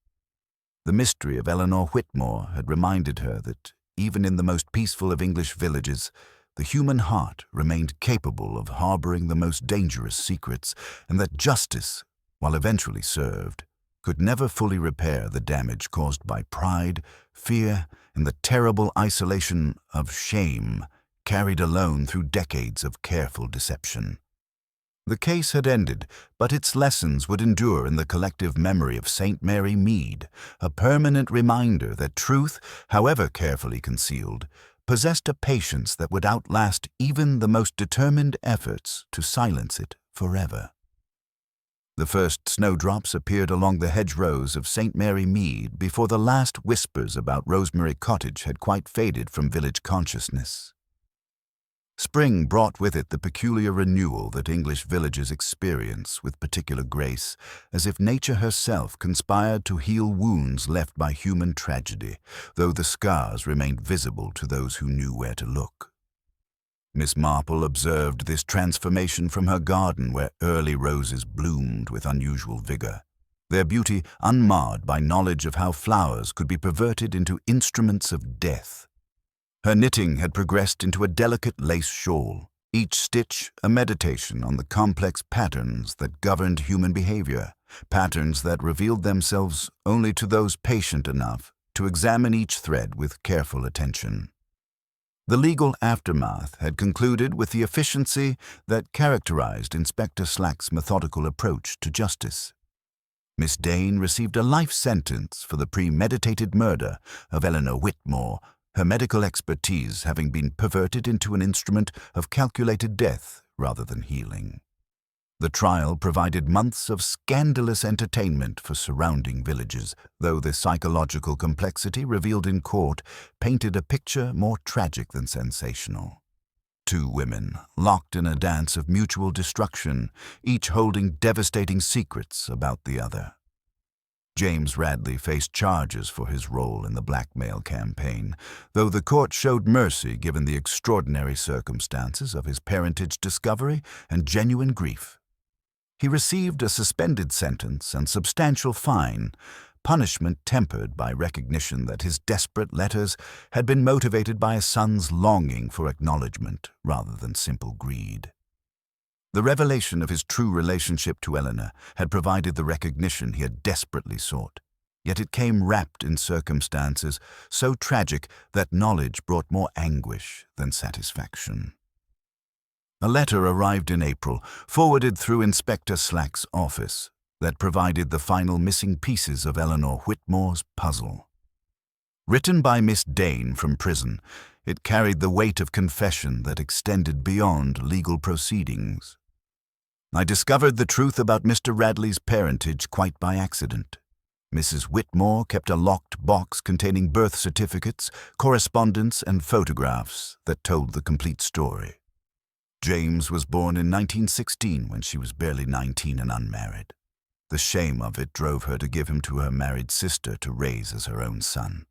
A: The mystery of Eleanor Whitmore had reminded her that, even in the most peaceful of English villages, the human heart remained capable of harboring the most dangerous secrets, and that justice, while eventually served, could never fully repair the damage caused by pride, fear, and the terrible isolation of shame carried alone through decades of careful deception. The case had ended, but its lessons would endure in the collective memory of St. Mary Mead, a permanent reminder that truth, however carefully concealed, possessed a patience that would outlast even the most determined efforts to silence it forever. The first snowdrops appeared along the hedgerows of St. Mary Mead before the last whispers about Rosemary Cottage had quite faded from village consciousness. Spring brought with it the peculiar renewal that English villages experience with particular grace, as if nature herself conspired to heal wounds left by human tragedy, though the scars remained visible to those who knew where to look. Miss Marple observed this transformation from her garden, where early roses bloomed with unusual vigor, their beauty unmarred by knowledge of how flowers could be perverted into instruments of death. Her knitting had progressed into a delicate lace shawl, each stitch a meditation on the complex patterns that governed human behavior, patterns that revealed themselves only to those patient enough to examine each thread with careful attention. The legal aftermath had concluded with the efficiency that characterized Inspector Slack's methodical approach to justice. Miss Dane received a life sentence for the premeditated murder of Eleanor Whitmore, her medical expertise having been perverted into an instrument of calculated death rather than healing. The trial provided months of scandalous entertainment for surrounding villages, though the psychological complexity revealed in court painted a picture more tragic than sensational. Two women, locked in a dance of mutual destruction, each holding devastating secrets about the other. James Radley faced charges for his role in the blackmail campaign, though the court showed mercy given the extraordinary circumstances of his parentage discovery and genuine grief. He received a suspended sentence and substantial fine, punishment tempered by recognition that his desperate letters had been motivated by a son's longing for acknowledgement rather than simple greed. The revelation of his true relationship to Eleanor had provided the recognition he had desperately sought, yet it came wrapped in circumstances so tragic that knowledge brought more anguish than satisfaction. A letter arrived in April, forwarded through Inspector Slack's office, that provided the final missing pieces of Eleanor Whitmore's puzzle. Written by Miss Dane from prison, it carried the weight of confession that extended beyond legal proceedings. I discovered the truth about Mr. Radley's parentage quite by accident. Mrs. Whitmore kept a locked box containing birth certificates, correspondence, and photographs that told the complete story. James was born in 1916 when she was barely 19 and unmarried. The shame of it drove her to give him to her married sister to raise as her own son.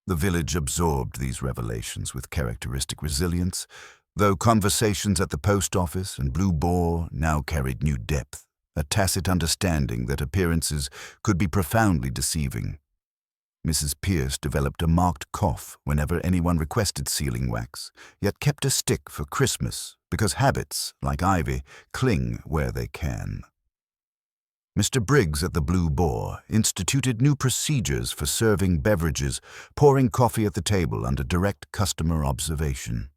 A: The village absorbed these revelations with characteristic resilience, though conversations at the post office and Blue Boar now carried new depth, a tacit understanding that appearances could be profoundly deceiving. Mrs. Pierce developed a marked cough whenever anyone requested sealing wax, yet kept a stick for Christmas because habits, like ivy, cling where they can. Mr. Briggs at the Blue Boar instituted new procedures for serving beverages, pouring coffee at the table under direct customer observation,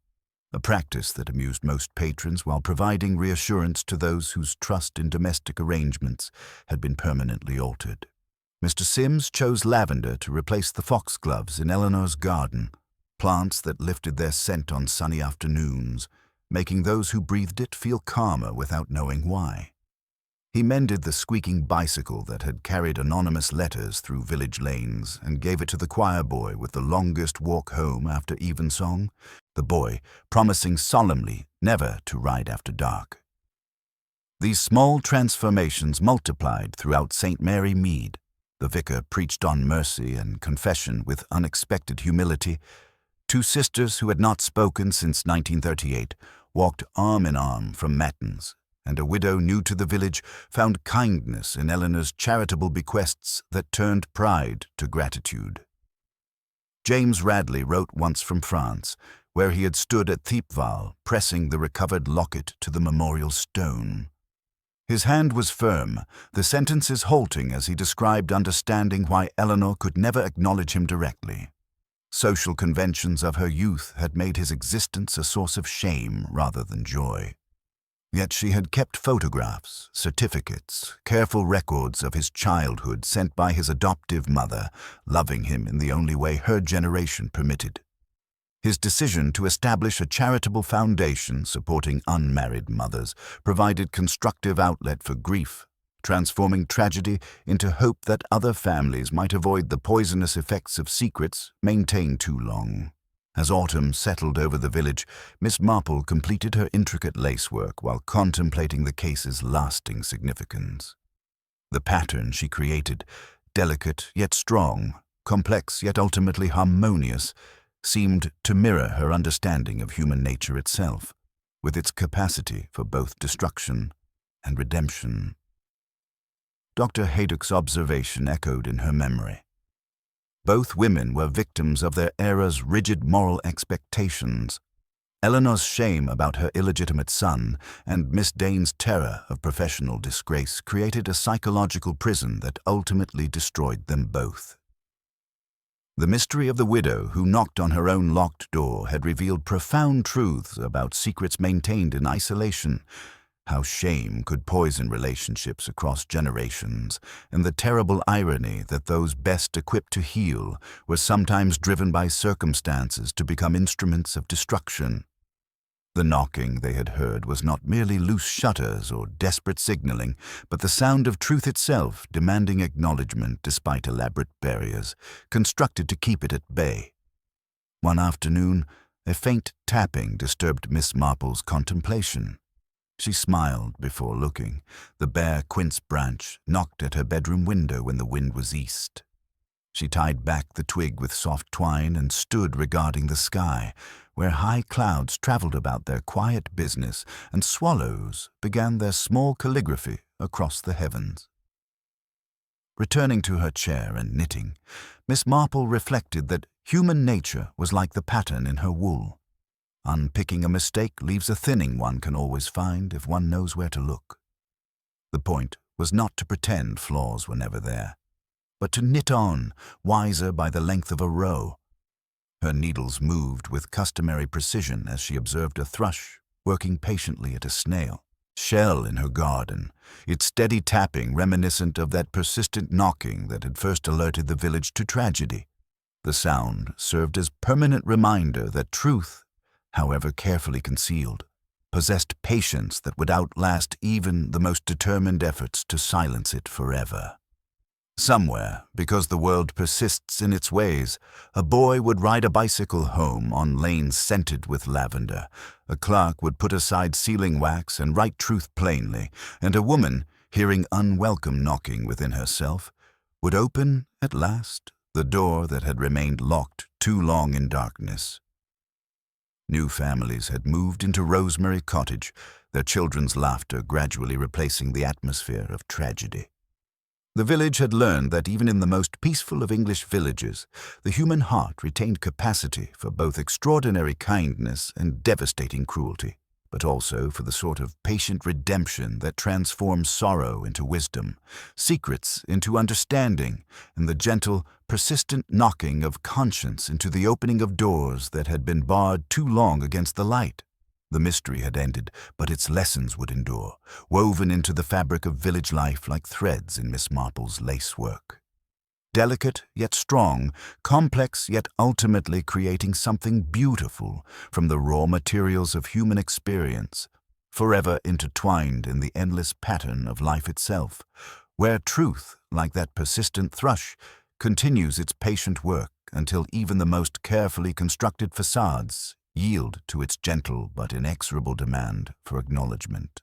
A: a practice that amused most patrons while providing reassurance to those whose trust in domestic arrangements had been permanently altered. Mr. Sims chose lavender to replace the foxgloves in Eleanor's garden, plants that lifted their scent on sunny afternoons, making those who breathed it feel calmer without knowing why. He mended the squeaking bicycle that had carried anonymous letters through village lanes and gave it to the choir boy with the longest walk home after evensong, the boy promising solemnly never to ride after dark. These small transformations multiplied throughout St. Mary Mead. The vicar preached on mercy and confession with unexpected humility. Two sisters who had not spoken since 1938 walked arm in arm from matins, and a widow new to the village found kindness in Eleanor's charitable bequests that turned pride to gratitude. James Radley wrote once from France, where he had stood at Thiepval, pressing the recovered locket to the memorial stone. His hand was firm, the sentences halting as he described understanding why Eleanor could never acknowledge him directly. Social conventions of her youth had made his existence a source of shame rather than joy. Yet she had kept photographs, certificates, careful records of his childhood sent by his adoptive mother, loving him in the only way her generation permitted. His decision to establish a charitable foundation supporting unmarried mothers provided constructive outlet for grief, transforming tragedy into hope that other families might avoid the poisonous effects of secrets maintained too long. As autumn settled over the village, Miss Marple completed her intricate lacework while contemplating the case's lasting significance. The pattern she created, delicate yet strong, complex yet ultimately harmonious, seemed to mirror her understanding of human nature itself, with its capacity for both destruction and redemption. Dr. Haydock's observation echoed in her memory. Both women were victims of their era's rigid moral expectations. Eleanor's shame about her illegitimate son and Miss Dane's terror of professional disgrace created a psychological prison that ultimately destroyed them both. The mystery of the widow who knocked on her own locked door had revealed profound truths about secrets maintained in isolation, how shame could poison relationships across generations, and the terrible irony that those best equipped to heal were sometimes driven by circumstances to become instruments of destruction. The knocking they had heard was not merely loose shutters or desperate signaling, but the sound of truth itself demanding acknowledgement despite elaborate barriers, constructed to keep it at bay. One afternoon, a faint tapping disturbed Miss Marple's contemplation. She smiled before looking. The bare quince branch knocked at her bedroom window when the wind was east. She tied back the twig with soft twine and stood regarding the sky, where high clouds traveled about their quiet business and swallows began their small calligraphy across the heavens. Returning to her chair and knitting, Miss Marple reflected that human nature was like the pattern in her wool. Unpicking a mistake leaves a thinning one can always find if one knows where to look. The point was not to pretend flaws were never there, but to knit on, wiser by the length of a row. Her needles moved with customary precision as she observed a thrush working patiently at a snail shell in her garden, its steady tapping reminiscent of that persistent knocking that had first alerted the village to tragedy. The sound served as permanent reminder that truth, however carefully concealed, possessed patience that would outlast even the most determined efforts to silence it forever. Somewhere, because the world persists in its ways, a boy would ride a bicycle home on lanes scented with lavender, a clerk would put aside sealing wax and write truth plainly, and a woman, hearing unwelcome knocking within herself, would open, at last, the door that had remained locked too long in darkness. New families had moved into Rosemary Cottage, their children's laughter gradually replacing the atmosphere of tragedy. The village had learned that even in the most peaceful of English villages, the human heart retained capacity for both extraordinary kindness and devastating cruelty, but also for the sort of patient redemption that transforms sorrow into wisdom, secrets into understanding, and the gentle, persistent knocking of conscience into the opening of doors that had been barred too long against the light. The mystery had ended, but its lessons would endure, woven into the fabric of village life like threads in Miss Marple's lacework. Delicate yet strong, complex yet ultimately creating something beautiful from the raw materials of human experience, forever intertwined in the endless pattern of life itself, where truth, like that persistent thrush, continues its patient work until even the most carefully constructed facades yield to its gentle but inexorable demand for acknowledgement.